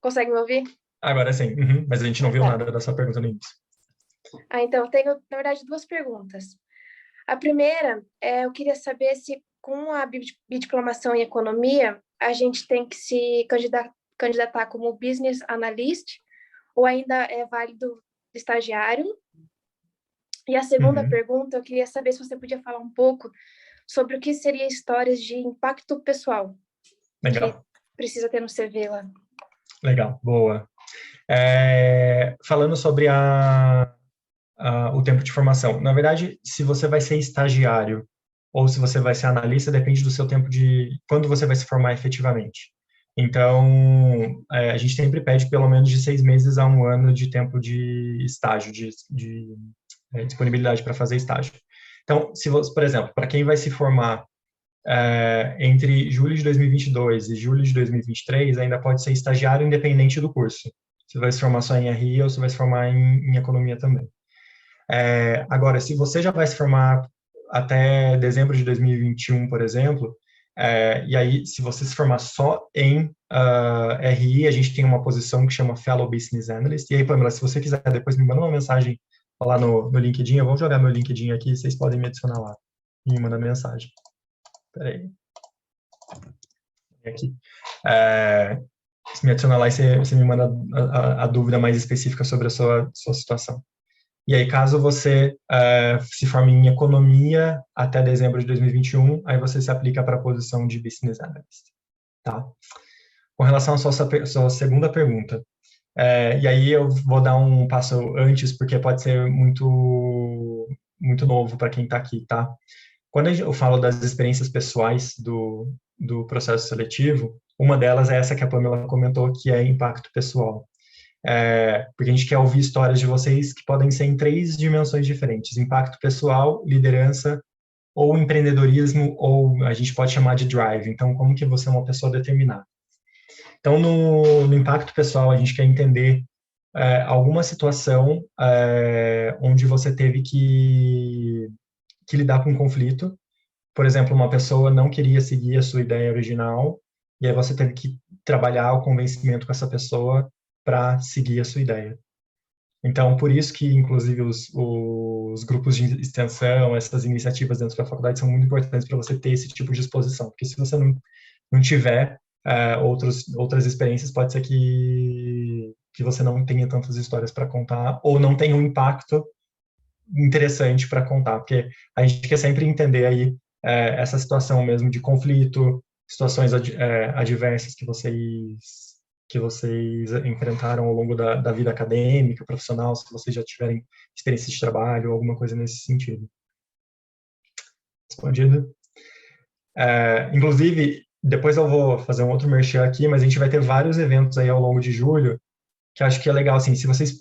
consegue me ouvir? Agora sim, mas a gente não viu nada da sua pergunta no início. Então, eu tenho, na verdade, duas perguntas. A primeira, eu queria saber se com a diplomação em economia, a gente tem que se candidatar como business analyst ou ainda é válido estagiário? E a segunda pergunta, eu queria saber se você podia falar um pouco sobre o que seria histórias de impacto pessoal. Legal. Que precisa ter no CV lá. Legal, boa. Falando sobre o tempo de formação. Na verdade, se você vai ser estagiário ou se você vai ser analista, depende do seu tempo quando você vai se formar efetivamente. Então, a gente sempre pede pelo menos de 6 meses a 1 ano de tempo de estágio, de disponibilidade para fazer estágio. Então, se você, por exemplo, para quem vai se formar entre julho de 2022 e julho de 2023, ainda pode ser estagiário independente do curso. Você vai se formar só em RI ou você vai se formar em economia também. Agora, se você já vai se formar até dezembro de 2021, por exemplo, e aí, se você se formar só em RI, a gente tem uma posição que chama Fellow Business Analyst. E aí, Pamela, se você quiser, depois me manda uma mensagem lá no LinkedIn. Eu vou jogar meu LinkedIn aqui, vocês podem me adicionar lá e me mandar mensagem. Peraí. Aqui. Se me adicionar lá, você me manda a dúvida mais específica sobre a sua situação. E aí, caso você se forme em economia até dezembro de 2021, aí você se aplica para a posição de Business Analyst. Tá? Com relação à sua segunda pergunta, e aí eu vou dar um passo antes, porque pode ser muito, muito novo para quem está aqui, tá? quando eu falo das experiências pessoais do processo seletivo, uma delas é essa que a Pamela comentou, que é impacto pessoal. Porque a gente quer ouvir histórias de vocês que podem ser em 3 dimensões diferentes: impacto pessoal, liderança, ou empreendedorismo, ou a gente pode chamar de drive. Então, como que você é uma pessoa determinada? Então, no impacto pessoal, a gente quer entender alguma situação onde você teve que lidar com um conflito. Por exemplo, uma pessoa não queria seguir a sua ideia original, e aí você teve que trabalhar o convencimento com essa pessoa para seguir a sua ideia. Então, por isso que, inclusive, os grupos de extensão, essas iniciativas dentro da faculdade são muito importantes para você ter esse tipo de exposição, porque se você não tiver outras experiências, pode ser que você não tenha tantas histórias para contar, ou não tenha um impacto interessante para contar, porque a gente quer sempre entender aí essa situação mesmo de conflito, situações adversas que vocês enfrentaram ao longo da vida acadêmica, profissional, se vocês já tiverem experiência de trabalho, alguma coisa nesse sentido. Respondido? Inclusive, depois eu vou fazer um outro merchan aqui, mas a gente vai ter vários eventos aí ao longo de julho, que eu acho que é legal, assim, se vocês,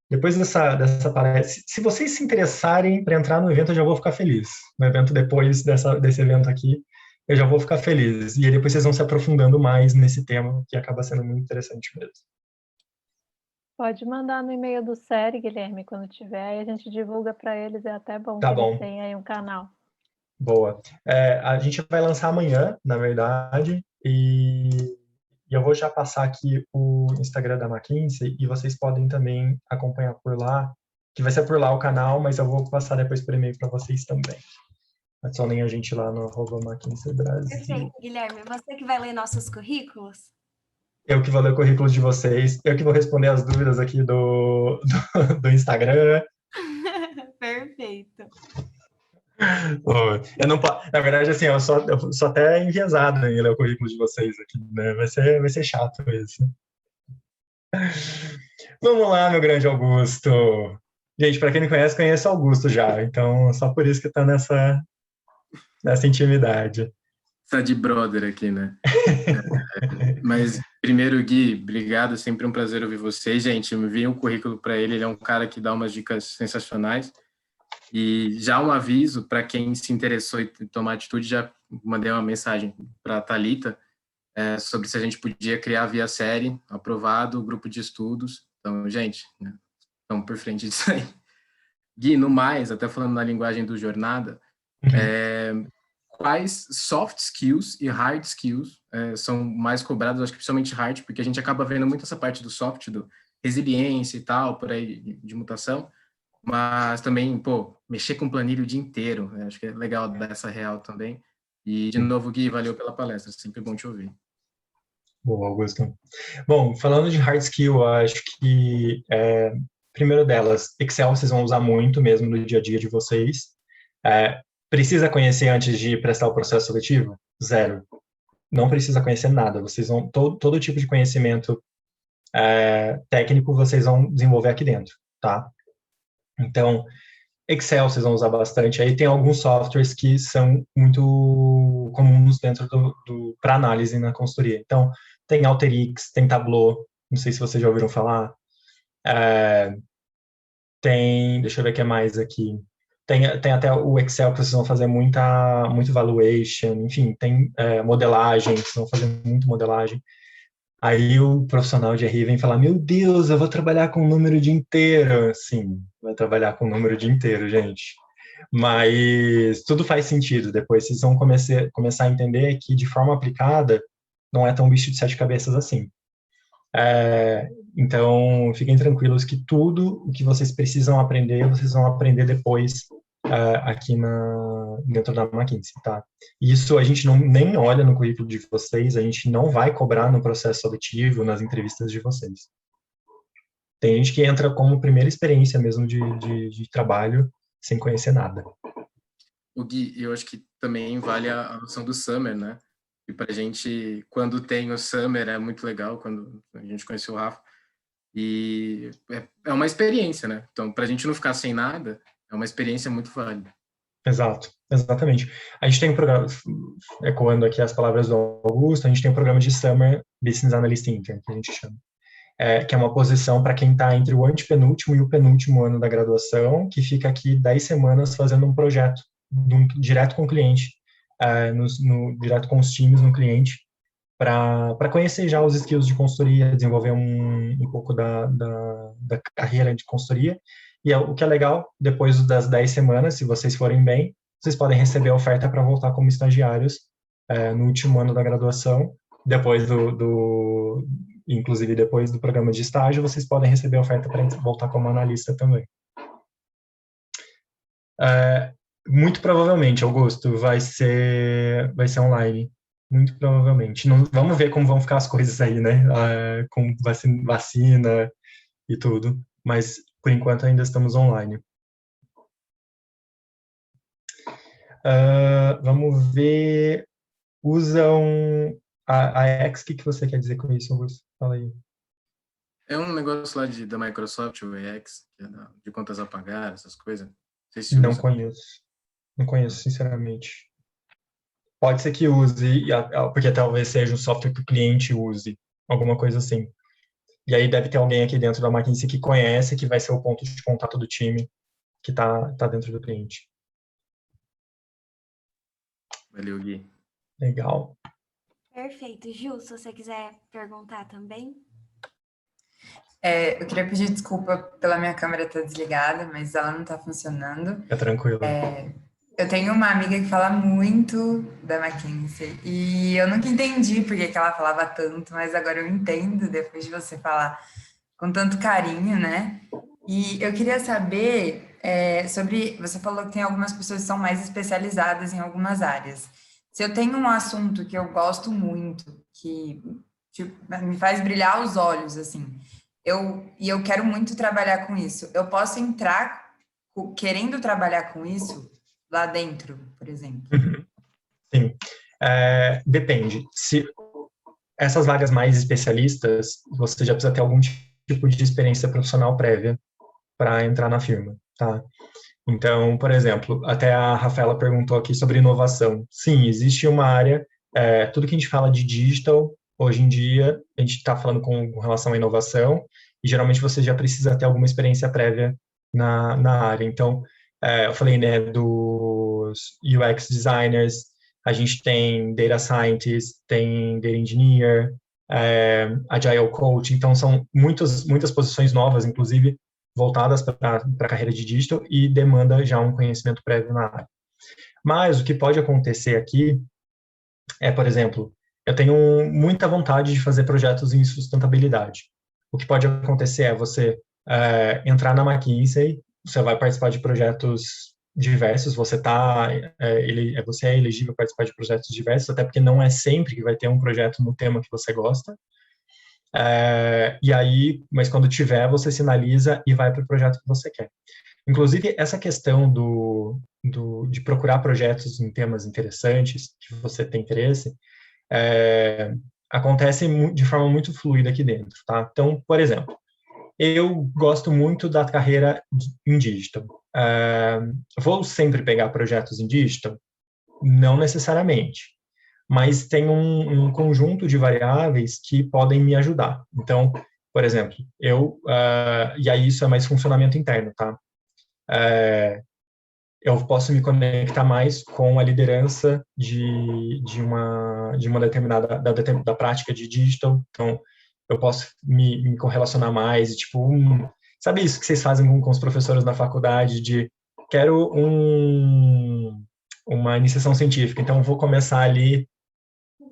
depois dessa palestra, se vocês se interessarem para entrar no evento, eu já vou ficar feliz. No evento depois desse evento aqui, eu já vou ficar feliz. E aí depois vocês vão se aprofundando mais nesse tema, que acaba sendo muito interessante mesmo. Pode mandar no e-mail do Série, Guilherme, quando tiver, aí a gente divulga para eles, é até bom Tá que bom. eles tenham aí um canal. Boa. A gente vai lançar amanhã, na verdade, e eu vou já passar aqui o Instagram da McKinsey, e vocês podem também acompanhar por lá, que vai ser por lá o canal, mas eu vou passar depois por e-mail para vocês também. Adicionem a gente lá no @McKinsey Brasil. Perfeito, Guilherme. Você que vai ler nossos currículos? Eu que vou ler o currículo de vocês, eu que vou responder as dúvidas aqui do Instagram. Perfeito. Eu não, na verdade, assim, eu sou até enviesado em ler o currículo de vocês aqui, né? Vai ser chato isso. Vamos lá, meu grande Augusto. Gente, para quem não conhece, conhece o Augusto já, então só por isso que tá nessa intimidade. Tá de brother aqui, né? Mas primeiro, Gui, obrigado, sempre um prazer ouvir vocês. Gente, eu me enviei um currículo para ele é um cara que dá umas dicas sensacionais. E já um aviso para quem se interessou em tomar atitude, já mandei uma mensagem para a Thalita sobre se a gente podia criar via série, aprovado, grupo de estudos. Então, gente, né, estamos por frente disso aí. Gui, no mais, até falando na linguagem do Jornada, quais soft skills e hard skills são mais cobrados, acho que principalmente hard, porque a gente acaba vendo muito essa parte do soft, do resiliência e tal, por aí, de mutação, mas também, mexer com planilha o dia inteiro, né? Acho que é legal dar essa real também. E, de novo, Gui, valeu pela palestra, sempre bom te ouvir. Boa, Augusto. Bom, falando de hard skill, acho que, primeiro delas, Excel vocês vão usar muito mesmo no dia a dia de vocês. Precisa conhecer antes de prestar o processo seletivo? Zero. Não precisa conhecer nada. Vocês vão, todo tipo de conhecimento técnico vocês vão desenvolver aqui dentro, tá? Então, Excel vocês vão usar bastante. Aí tem alguns softwares que são muito comuns dentro para análise na consultoria. Então, tem Alteryx, tem Tableau, não sei se vocês já ouviram falar. Deixa eu ver o que é mais aqui. Tem até o Excel que vocês vão fazer muito valuation, enfim, tem modelagem, vocês vão fazer muito modelagem. Aí o profissional de RI vem falar, meu Deus, eu vou trabalhar com o número o dia inteiro. Sim, vai trabalhar com o número o dia inteiro, gente. Mas tudo faz sentido. Depois vocês vão começar a entender que, de forma aplicada, não é tão bicho de 7 cabeças assim. Então, fiquem tranquilos que tudo o que vocês precisam aprender, vocês vão aprender depois aqui dentro da McKinsey, tá? Isso a gente nem olha no currículo de vocês, a gente não vai cobrar no processo seletivo, nas entrevistas de vocês. Tem gente que entra como primeira experiência mesmo de trabalho, sem conhecer nada. O Gui, eu acho que também vale a noção do Summer, né? E pra gente, quando tem o Summer, é muito legal, quando a gente conheceu o Rafa. E é uma experiência, né? Então, pra gente não ficar sem nada, é uma experiência muito válida. Exato, exatamente. A gente tem um programa, ecoando aqui as palavras do Augusto, a gente tem um programa de Summer Business Analyst Intern, que a gente chama, que é uma posição para quem está entre o antepenúltimo e o penúltimo ano da graduação, que fica aqui 10 semanas fazendo um projeto direto com o cliente, direto com os times no cliente, para conhecer já os skills de consultoria, desenvolver um pouco da carreira de consultoria. E o que é legal, depois das 10 semanas, se vocês forem bem, vocês podem receber a oferta para voltar como estagiários no último ano da graduação, depois inclusive depois do programa de estágio, vocês podem receber a oferta para voltar como analista também. Muito provavelmente, Augusto, vai ser online. Muito provavelmente. Não, vamos ver como vão ficar as coisas aí, né? Com vacina e tudo. Mas, por enquanto, ainda estamos online. Vamos ver. Usam a X. O que você quer dizer com isso, Augusto? Fala aí. É um negócio lá da Microsoft, o EX, que é de contas a pagar, essas coisas. Não sei se Não usa. conheço. Não conheço, sinceramente. Pode ser que use, porque talvez seja um software que o cliente use, alguma coisa assim. E aí deve ter alguém aqui dentro da McKinsey que conhece, que vai ser o ponto de contato do time que tá dentro do cliente. Valeu, Gui. Legal. Perfeito. Ju, se você quiser perguntar também. Eu queria pedir desculpa pela minha câmera estar desligada, mas ela não está funcionando. É tranquilo. Eu tenho uma amiga que fala muito da McKinsey e eu nunca entendi por que ela falava tanto, mas agora eu entendo depois de você falar com tanto carinho, né? E eu queria saber sobre... Você falou que tem algumas pessoas que são mais especializadas em algumas áreas. Se eu tenho um assunto que eu gosto muito, que me faz brilhar os olhos, assim, e eu quero muito trabalhar com isso, eu posso entrar querendo trabalhar com isso lá dentro, por exemplo? Sim. Depende. Se essas vagas mais especialistas, você já precisa ter algum tipo de experiência profissional prévia para entrar na firma, tá? Então, por exemplo, até a Rafaela perguntou aqui sobre inovação. Sim, existe uma área, tudo que a gente fala de digital, hoje em dia, a gente está falando com relação à inovação, e geralmente você já precisa ter alguma experiência prévia na área. Então, eu falei, né, dos UX designers, a gente tem data scientist, tem data engineer, agile coach, então são muitas posições novas, inclusive, voltadas para a carreira de digital e demanda já um conhecimento prévio na área. Mas o que pode acontecer aqui por exemplo, eu tenho muita vontade de fazer projetos em sustentabilidade. O que pode acontecer é você entrar na McKinsey, você vai participar de projetos diversos, você é elegível para participar de projetos diversos, até porque não é sempre que vai ter um projeto no tema que você gosta. E aí, mas quando tiver, você sinaliza e vai para o projeto que você quer. Inclusive, essa questão de procurar projetos em temas interessantes, que você tem interesse, acontece de forma muito fluida aqui dentro, tá? Então, por exemplo, eu gosto muito da carreira em digital. Vou sempre pegar projetos em digital? Não necessariamente, mas tem um conjunto de variáveis que podem me ajudar. Então, por exemplo, e aí isso é mais funcionamento interno, tá? Eu posso me conectar mais com a liderança de uma determinada da prática de digital, então eu posso me correlacionar mais, tipo, sabe isso que vocês fazem com os professores na faculdade, de quero uma iniciação científica, então vou começar ali,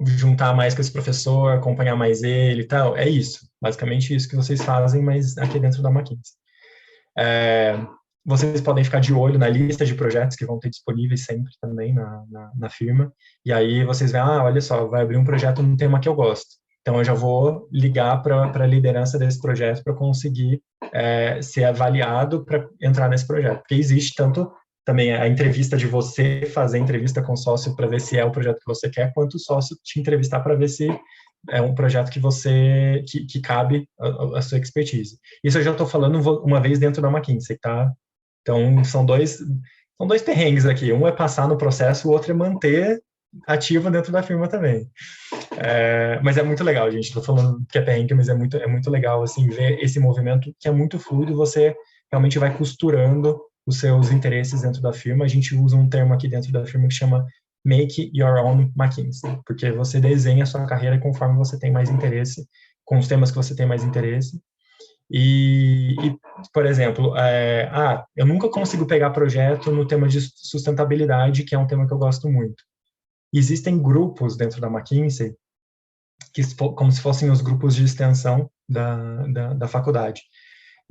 juntar mais com esse professor, acompanhar mais ele e tal, é isso, basicamente isso que vocês fazem, mas aqui dentro da McKinsey. Vocês podem ficar de olho na lista de projetos que vão ter disponíveis sempre também na firma, e aí vocês veem, olha só, vai abrir um projeto num tema que eu gosto, então eu já vou ligar para a liderança desse projeto para conseguir ser avaliado para entrar nesse projeto, porque existe tanto também a entrevista de você fazer entrevista com o sócio para ver se é o projeto que você quer, quanto o sócio te entrevistar para ver se é um projeto que cabe a sua expertise. Isso eu já estou falando uma vez dentro da McKinsey, tá? Então, são são dois perrengues aqui. Um é passar no processo, o outro é manter ativa dentro da firma também. Mas é muito legal, gente. Estou falando que é perrengue, mas é muito legal, assim, ver esse movimento que é muito fluido, você realmente vai costurando os seus interesses dentro da firma. A gente usa um termo aqui dentro da firma que chama Make Your Own McKinsey, porque você desenha a sua carreira conforme você tem mais interesse, com os temas que você tem mais interesse. E por exemplo, eu nunca consigo pegar projeto no tema de sustentabilidade, que é um tema que eu gosto muito. Existem grupos dentro da McKinsey, como se fossem os grupos de extensão da faculdade.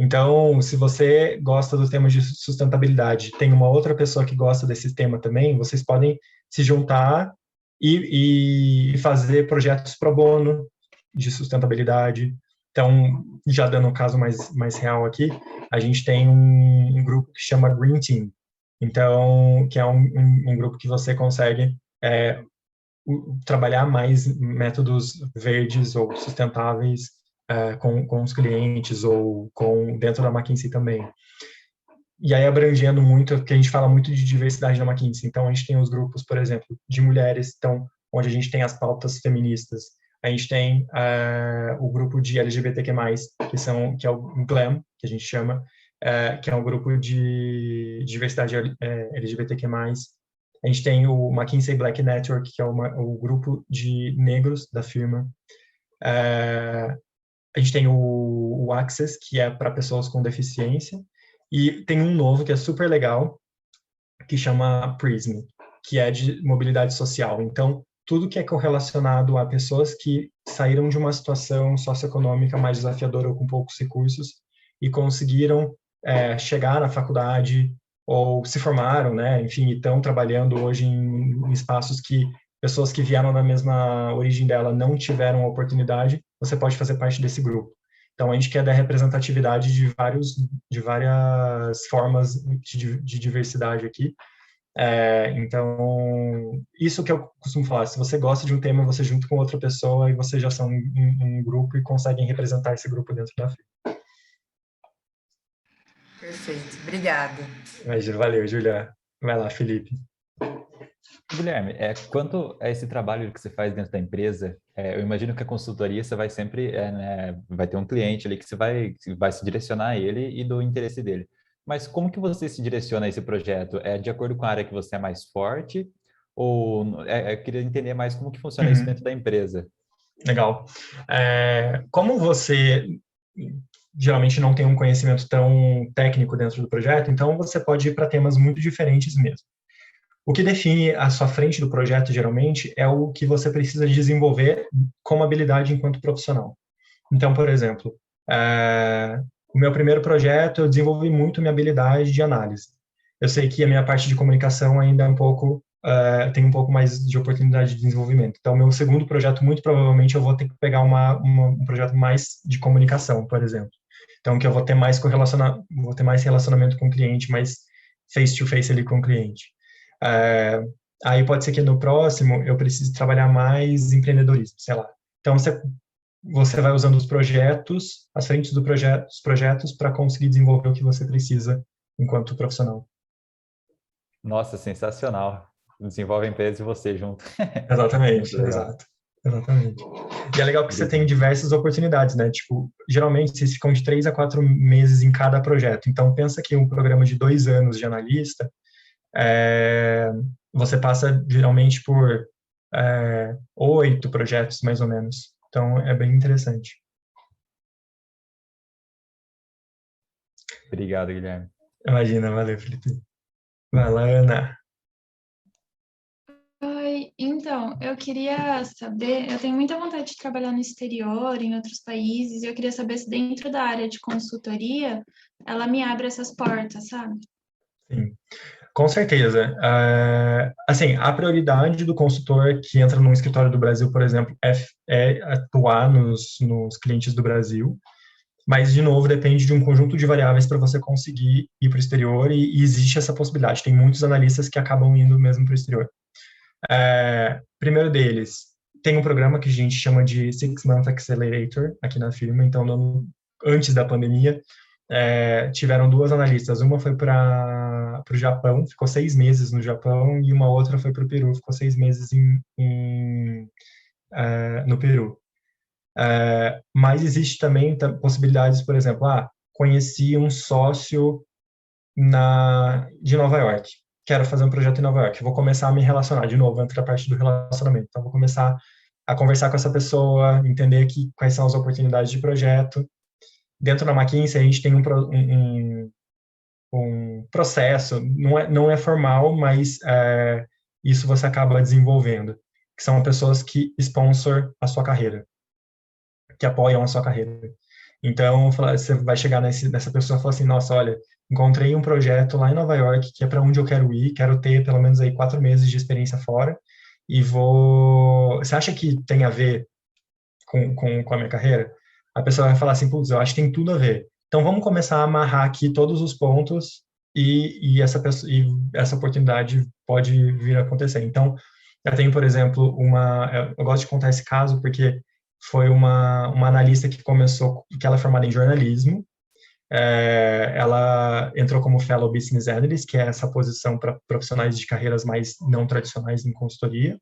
Então, se você gosta do tema de sustentabilidade, tem uma outra pessoa que gosta desse tema também, vocês podem se juntar e fazer projetos pro bono de sustentabilidade. Então, já dando um caso mais real aqui, a gente tem um grupo que chama Green Team. Então, que é um grupo que você consegue trabalhar mais métodos verdes ou sustentáveis com os clientes ou dentro da McKinsey também. E aí, abrangendo muito, porque a gente fala muito de diversidade na McKinsey. Então, a gente tem os grupos, por exemplo, de mulheres, então, onde a gente tem as pautas feministas. A gente tem o grupo de LGBTQ+, que é o GLAM, que a gente chama, que é um grupo de diversidade LGBTQ+. A gente tem o McKinsey Black Network, que é o grupo de negros da firma. A gente tem o Access, que é para pessoas com deficiência. E tem um novo, que é super legal, que chama PRISM, que é de mobilidade social. Então, tudo que é correlacionado a pessoas que saíram de uma situação socioeconômica mais desafiadora ou com poucos recursos e conseguiram chegar na faculdade ou se formaram, né? Enfim, estão trabalhando hoje em espaços que pessoas que vieram da mesma origem dela não tiveram a oportunidade, você pode fazer parte desse grupo. Então, a gente quer dar representatividade de várias formas de diversidade aqui. Então, isso que eu costumo falar, se você gosta de um tema, você junta com outra pessoa e vocês já são um grupo e conseguem representar esse grupo dentro da firma. Perfeito, obrigada. Valeu, Julia. Vai lá, Felipe. Guilherme, quanto a esse trabalho que você faz dentro da empresa, eu imagino que a consultoria você vai sempre, né, vai ter um cliente ali que você vai se direcionar a ele e do interesse dele. Mas como que você se direciona a esse projeto? É de acordo com a área que você é mais forte? Ou eu queria entender mais como que funciona isso dentro da empresa? Legal. Como você geralmente não tem um conhecimento tão técnico dentro do projeto, então você pode ir para temas muito diferentes mesmo. O que define a sua frente do projeto, geralmente, é o que você precisa desenvolver como habilidade enquanto profissional. Então, por exemplo, o meu primeiro projeto, eu desenvolvi muito minha habilidade de análise. Eu sei que a minha parte de comunicação ainda é tem um pouco mais de oportunidade de desenvolvimento. Então, meu segundo projeto, muito provavelmente, eu vou ter que pegar um projeto mais de comunicação, por exemplo. Então, que eu vou ter mais relacionamento com o cliente, mais face-to-face ali com o cliente. Aí pode ser que no próximo eu precise trabalhar mais empreendedorismo, sei lá. Então, você vai usando os projetos, as frentes dos projetos para conseguir desenvolver o que você precisa enquanto profissional. Nossa, sensacional. Desenvolve a empresa e você junto. Exatamente, exatamente. E é legal que você tem diversas oportunidades, né? Tipo, geralmente vocês ficam de 3 a 4 meses em cada projeto. Então, pensa que um programa de 2 anos de analista, você passa geralmente por 8 projetos, mais ou menos. Então, é bem interessante. Obrigado, Guilherme. Imagina, valeu, Felipe. Vai lá, Ana. Oi, então, eu queria saber, eu tenho muita vontade de trabalhar no exterior, em outros países, e eu queria saber se dentro da área de consultoria, ela me abre essas portas, sabe? Sim. Com certeza. Assim, a prioridade do consultor que entra num escritório do Brasil, por exemplo, é atuar nos clientes do Brasil, mas, de novo, depende de um conjunto de variáveis para você conseguir ir para o exterior e existe essa possibilidade. Tem muitos analistas que acabam indo mesmo para o exterior. Primeiro deles, tem um programa que a gente chama de 6 Month Accelerator aqui na firma, então, antes da pandemia, tiveram 2 analistas. Uma foi para o Japão, ficou 6 meses no Japão, e uma outra foi para o Peru, ficou 6 meses no Peru. Mas existe também possibilidades, por exemplo, conheci um sócio de Nova York, quero fazer um projeto em Nova York, vou começar a me relacionar, de novo, entra a parte do relacionamento, então vou começar a conversar com essa pessoa, entender quais são as oportunidades de projeto. Dentro da McKinsey, a gente tem um processo, não é formal, mas isso você acaba desenvolvendo, que são pessoas que sponsor a sua carreira, que apoiam a sua carreira. Então, você vai chegar nessa pessoa e falar assim, nossa, olha, encontrei um projeto lá em Nova York, que é para onde eu quero ir, quero ter pelo menos aí 4 meses de experiência fora, e você acha que tem a ver com a minha carreira? A pessoa vai falar assim, putz, eu acho que tem tudo a ver. Então, vamos começar a amarrar aqui todos os pontos e essa oportunidade pode vir a acontecer. Então, eu tenho, por exemplo, eu gosto de contar esse caso porque foi uma analista que começou, que ela é formada em jornalismo, ela entrou como Fellow Business Analyst, que é essa posição para profissionais de carreiras mais não tradicionais em consultoria.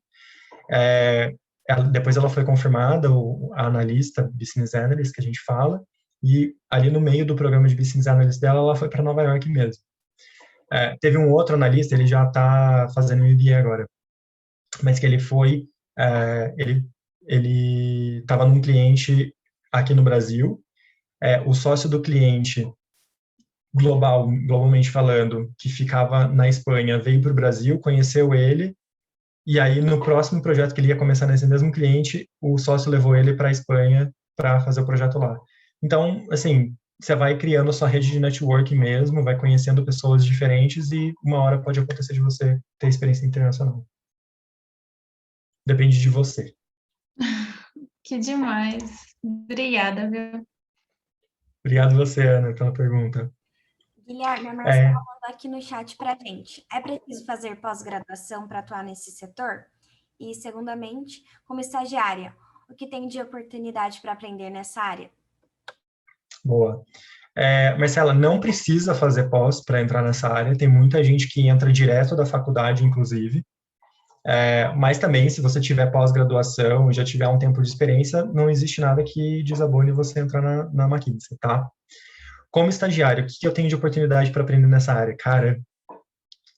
Depois ela foi confirmada, a analista, Business Analyst, que a gente fala, e ali no meio do programa de Business Analyst dela, ela foi para Nova York mesmo. Teve um outro analista, ele já está fazendo um MBA agora, mas que ele estava num cliente aqui no Brasil, o sócio do cliente, globalmente falando, que ficava na Espanha, veio para o Brasil, conheceu ele, e aí no próximo projeto que ele ia começar nesse mesmo cliente, o sócio levou ele para a Espanha para fazer o projeto lá. Então, assim, você vai criando a sua rede de networking mesmo, vai conhecendo pessoas diferentes e uma hora pode acontecer de você ter experiência internacional. Depende de você. Que demais. Obrigada, viu? Obrigado você, Ana, pela pergunta. Guilherme, a Marcela mandou aqui no chat para a gente. É preciso fazer pós-graduação para atuar nesse setor? E, segundamente, como estagiária, o que tem de oportunidade para aprender nessa área? Boa. Marcela, não precisa fazer pós para entrar nessa área. Tem muita gente que entra direto da faculdade, inclusive. Mas também, se você tiver pós-graduação e já tiver um tempo de experiência, não existe nada que desabone você entrar na McKinsey, tá? Como estagiário, o que eu tenho de oportunidade para aprender nessa área? Cara,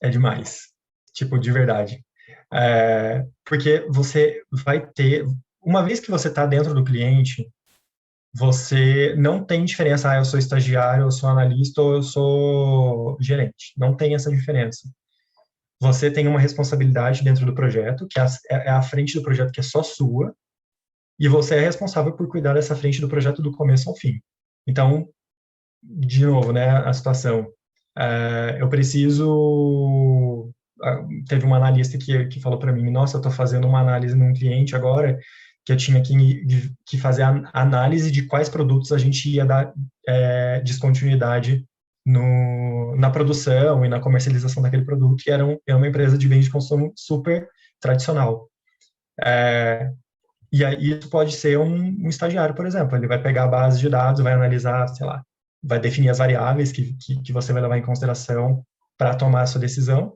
é demais. Tipo, de verdade. Porque você vai ter... Uma vez que você está dentro do cliente, você não tem diferença, eu sou estagiário, eu sou analista ou eu sou gerente. Não tem essa diferença. Você tem uma responsabilidade dentro do projeto, que é a frente do projeto que é só sua, e você é responsável por cuidar dessa frente do projeto do começo ao fim. Então, de novo, né, a situação. Teve uma analista que falou para mim, nossa, eu estou fazendo uma análise num cliente agora, que eu tinha que fazer a análise de quais produtos a gente ia dar descontinuidade na produção e na comercialização daquele produto, que era uma empresa de bens de consumo super tradicional. E aí isso pode ser um estagiário, por exemplo, ele vai pegar a base de dados, vai analisar, sei lá, vai definir as variáveis que você vai levar em consideração para tomar a sua decisão,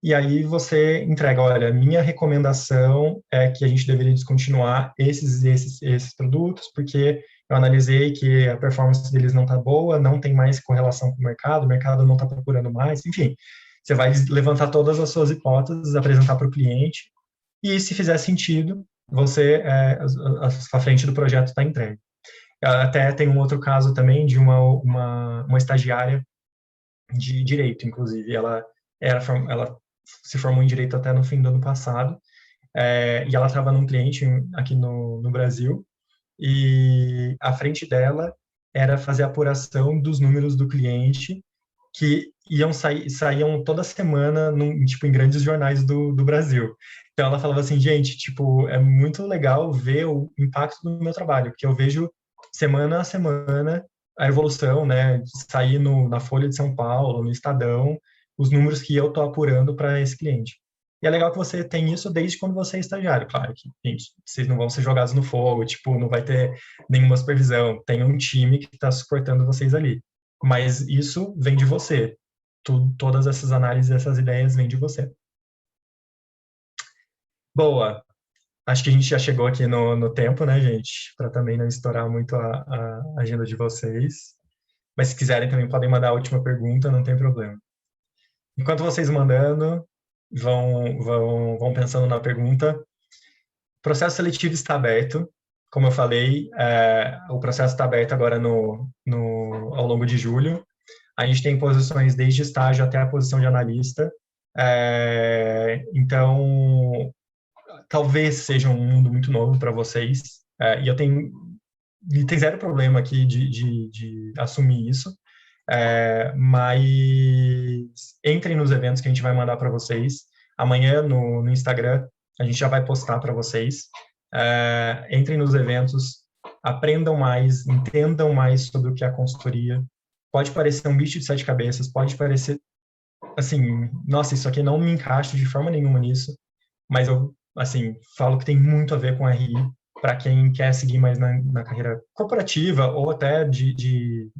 e aí você entrega, olha, minha recomendação é que a gente deveria descontinuar esses produtos, porque eu analisei que a performance deles não está boa, não tem mais correlação com o mercado não está procurando mais, enfim. Você vai levantar todas as suas hipóteses, apresentar para o cliente, e se fizer sentido, a frente do projeto está entregue. Até tem um outro caso também de uma estagiária de direito, inclusive. Ela se formou em direito até no fim do ano passado, e ela estava num cliente aqui no Brasil, e a frente dela era fazer a apuração dos números do cliente que saíam toda semana em grandes jornais do Brasil. Então ela falava assim, gente, tipo, é muito legal ver o impacto do meu trabalho, porque eu vejo semana a semana a evolução, né, de sair na Folha de São Paulo, no Estadão, os números que eu estou apurando para esse cliente. E é legal que você tem isso desde quando você é estagiário, claro que, gente, vocês não vão ser jogados no fogo, tipo, não vai ter nenhuma supervisão, tem um time que está suportando vocês ali. mas isso vem de você. Todas essas análises, essas ideias vêm de você. Boa. Acho que a gente já chegou aqui no tempo, né, gente? Para também não estourar muito a agenda de vocês. Mas se quiserem também podem mandar a última pergunta, não tem problema. Enquanto vocês mandando, vão pensando na pergunta. O processo seletivo está aberto. Como eu falei, o processo está aberto agora ao longo de julho. A gente tem posições desde estágio até a posição de analista. Então, talvez seja um mundo muito novo para vocês. E eu tenho zero problema aqui de assumir isso. Mas entrem nos eventos que a gente vai mandar para vocês. Amanhã no Instagram a gente já vai postar para vocês. Entrem nos eventos, aprendam mais, entendam mais sobre o que é a consultoria. Pode parecer um bicho de sete cabeças, pode parecer assim, nossa, isso aqui não me encaixa de forma nenhuma nisso, mas eu, assim, falo que tem muito a ver com RI para quem quer seguir mais na carreira corporativa ou até de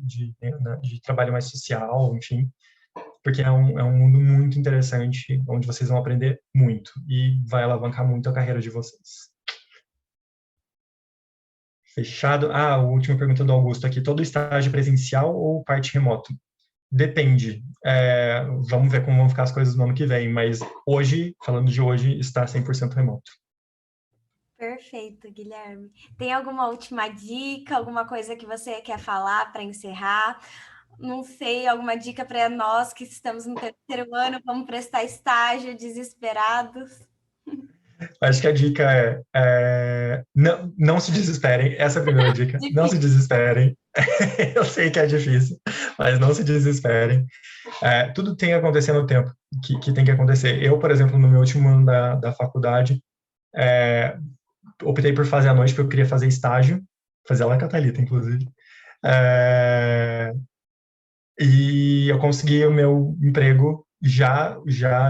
trabalho mais social, enfim, porque é um mundo muito interessante, onde vocês vão aprender muito e vai alavancar muito a carreira de vocês. Fechado? A última pergunta do Augusto aqui. Todo estágio presencial ou parte remoto? Depende. Vamos ver como vão ficar as coisas no ano que vem, mas hoje, falando de hoje, está 100% remoto. Perfeito, Guilherme. Tem alguma última dica, alguma coisa que você quer falar para encerrar? Não sei, alguma dica para nós que estamos no terceiro ano, vamos prestar estágio, desesperados? Acho que a dica não se desesperem. Essa é a primeira dica. Não se desesperem. Eu sei que é difícil, mas não se desesperem. Tudo tem que acontecer no tempo que tem que acontecer. Eu, por exemplo, no meu último ano da faculdade, optei por fazer à noite porque eu queria fazer estágio, fazer lá com a Thalita, inclusive. E eu consegui o meu emprego já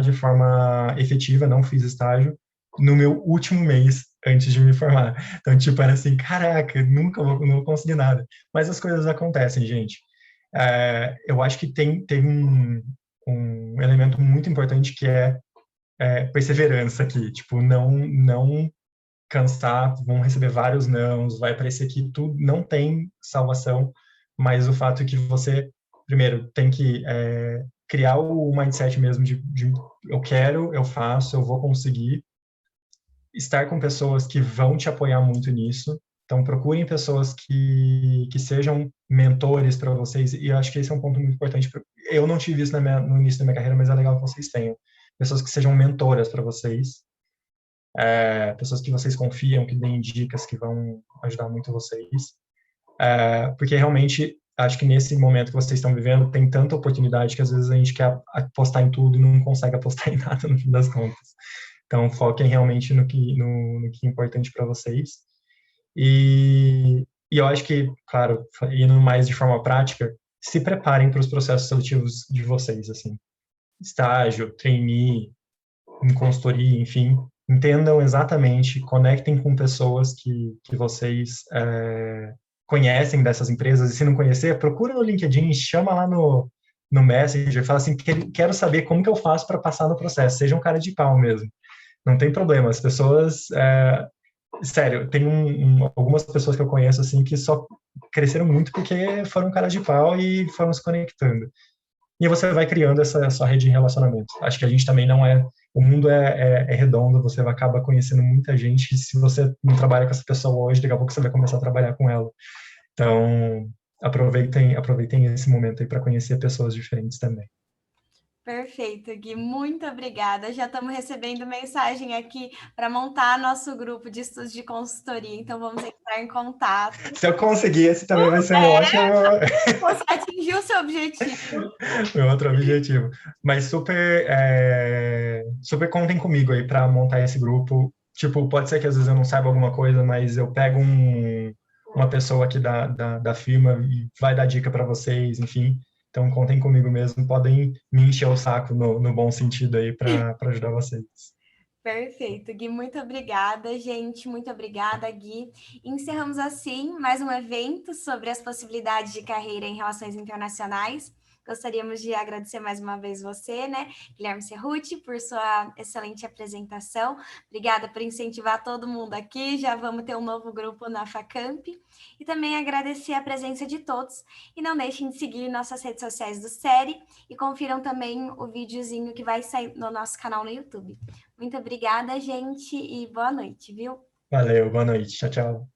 de forma efetiva, não fiz estágio, no meu último mês antes de me formar. Então, tipo, era assim, caraca, não vou conseguir nada. Mas as coisas acontecem, gente. Eu acho que tem um elemento muito importante que é perseverança aqui. Tipo, não cansar, vão receber vários nãos, vai parecer que tudo não tem salvação, mas o fato é que você, primeiro, tem que criar o mindset mesmo de eu quero, eu faço, eu vou conseguir, estar com pessoas que vão te apoiar muito nisso. Então, procurem pessoas que sejam mentores para vocês, e eu acho que esse é um ponto muito importante. Eu não tive isso no início da minha carreira, mas é legal que vocês tenham. Pessoas que sejam mentoras para vocês, pessoas que vocês confiam, que deem dicas, que vão ajudar muito vocês. Porque realmente, acho que nesse momento que vocês estão vivendo, tem tanta oportunidade que às vezes a gente quer apostar em tudo e não consegue apostar em nada no fim das contas. Então, foquem realmente no que é importante para vocês. E eu acho que, claro, indo mais de forma prática, se preparem para os processos seletivos de vocês, assim. Estágio, trainee, em consultoria, enfim. Entendam exatamente, conectem com pessoas que vocês conhecem dessas empresas. E se não conhecer, procura no LinkedIn, chama lá no Messenger, fala assim, quero saber como que eu faço para passar no processo. Seja um cara de pau mesmo. Não tem problema, as pessoas... sério, tem algumas pessoas que eu conheço, assim, que só cresceram muito porque foram caras de pau e foram se conectando. E você vai criando essa sua rede de relacionamento. Acho que a gente também não é... O mundo é redondo, você acaba conhecendo muita gente, e se você não trabalha com essa pessoa hoje, daqui a pouco você vai começar a trabalhar com ela. Então, aproveitem esse momento aí para conhecer pessoas diferentes também. Perfeito, Gui. Muito obrigada. Já estamos recebendo mensagem aqui para montar nosso grupo de estudos de consultoria, então vamos entrar em contato. Se eu conseguir, esse também vai ser ótimo. Você atingiu o seu objetivo. Meu outro objetivo. Mas super contem comigo aí para montar esse grupo. Tipo, pode ser que às vezes eu não saiba alguma coisa, mas eu pego uma pessoa aqui da firma e vai dar dica para vocês, enfim. Então, contem comigo mesmo, podem me encher o saco no bom sentido aí para ajudar vocês. Perfeito, Gui, muito obrigada, gente, muito obrigada, Gui. Encerramos assim mais um evento sobre as possibilidades de carreira em relações internacionais. Gostaríamos de agradecer mais uma vez você, né, Guilherme Cerruti, por sua excelente apresentação. Obrigada por incentivar todo mundo aqui. Já vamos ter um novo grupo na Facamp. E também agradecer a presença de todos. E não deixem de seguir nossas redes sociais do Série e confiram também o videozinho que vai sair no nosso canal no YouTube. Muito obrigada, gente, e boa noite, viu? Valeu, boa noite. Tchau, tchau.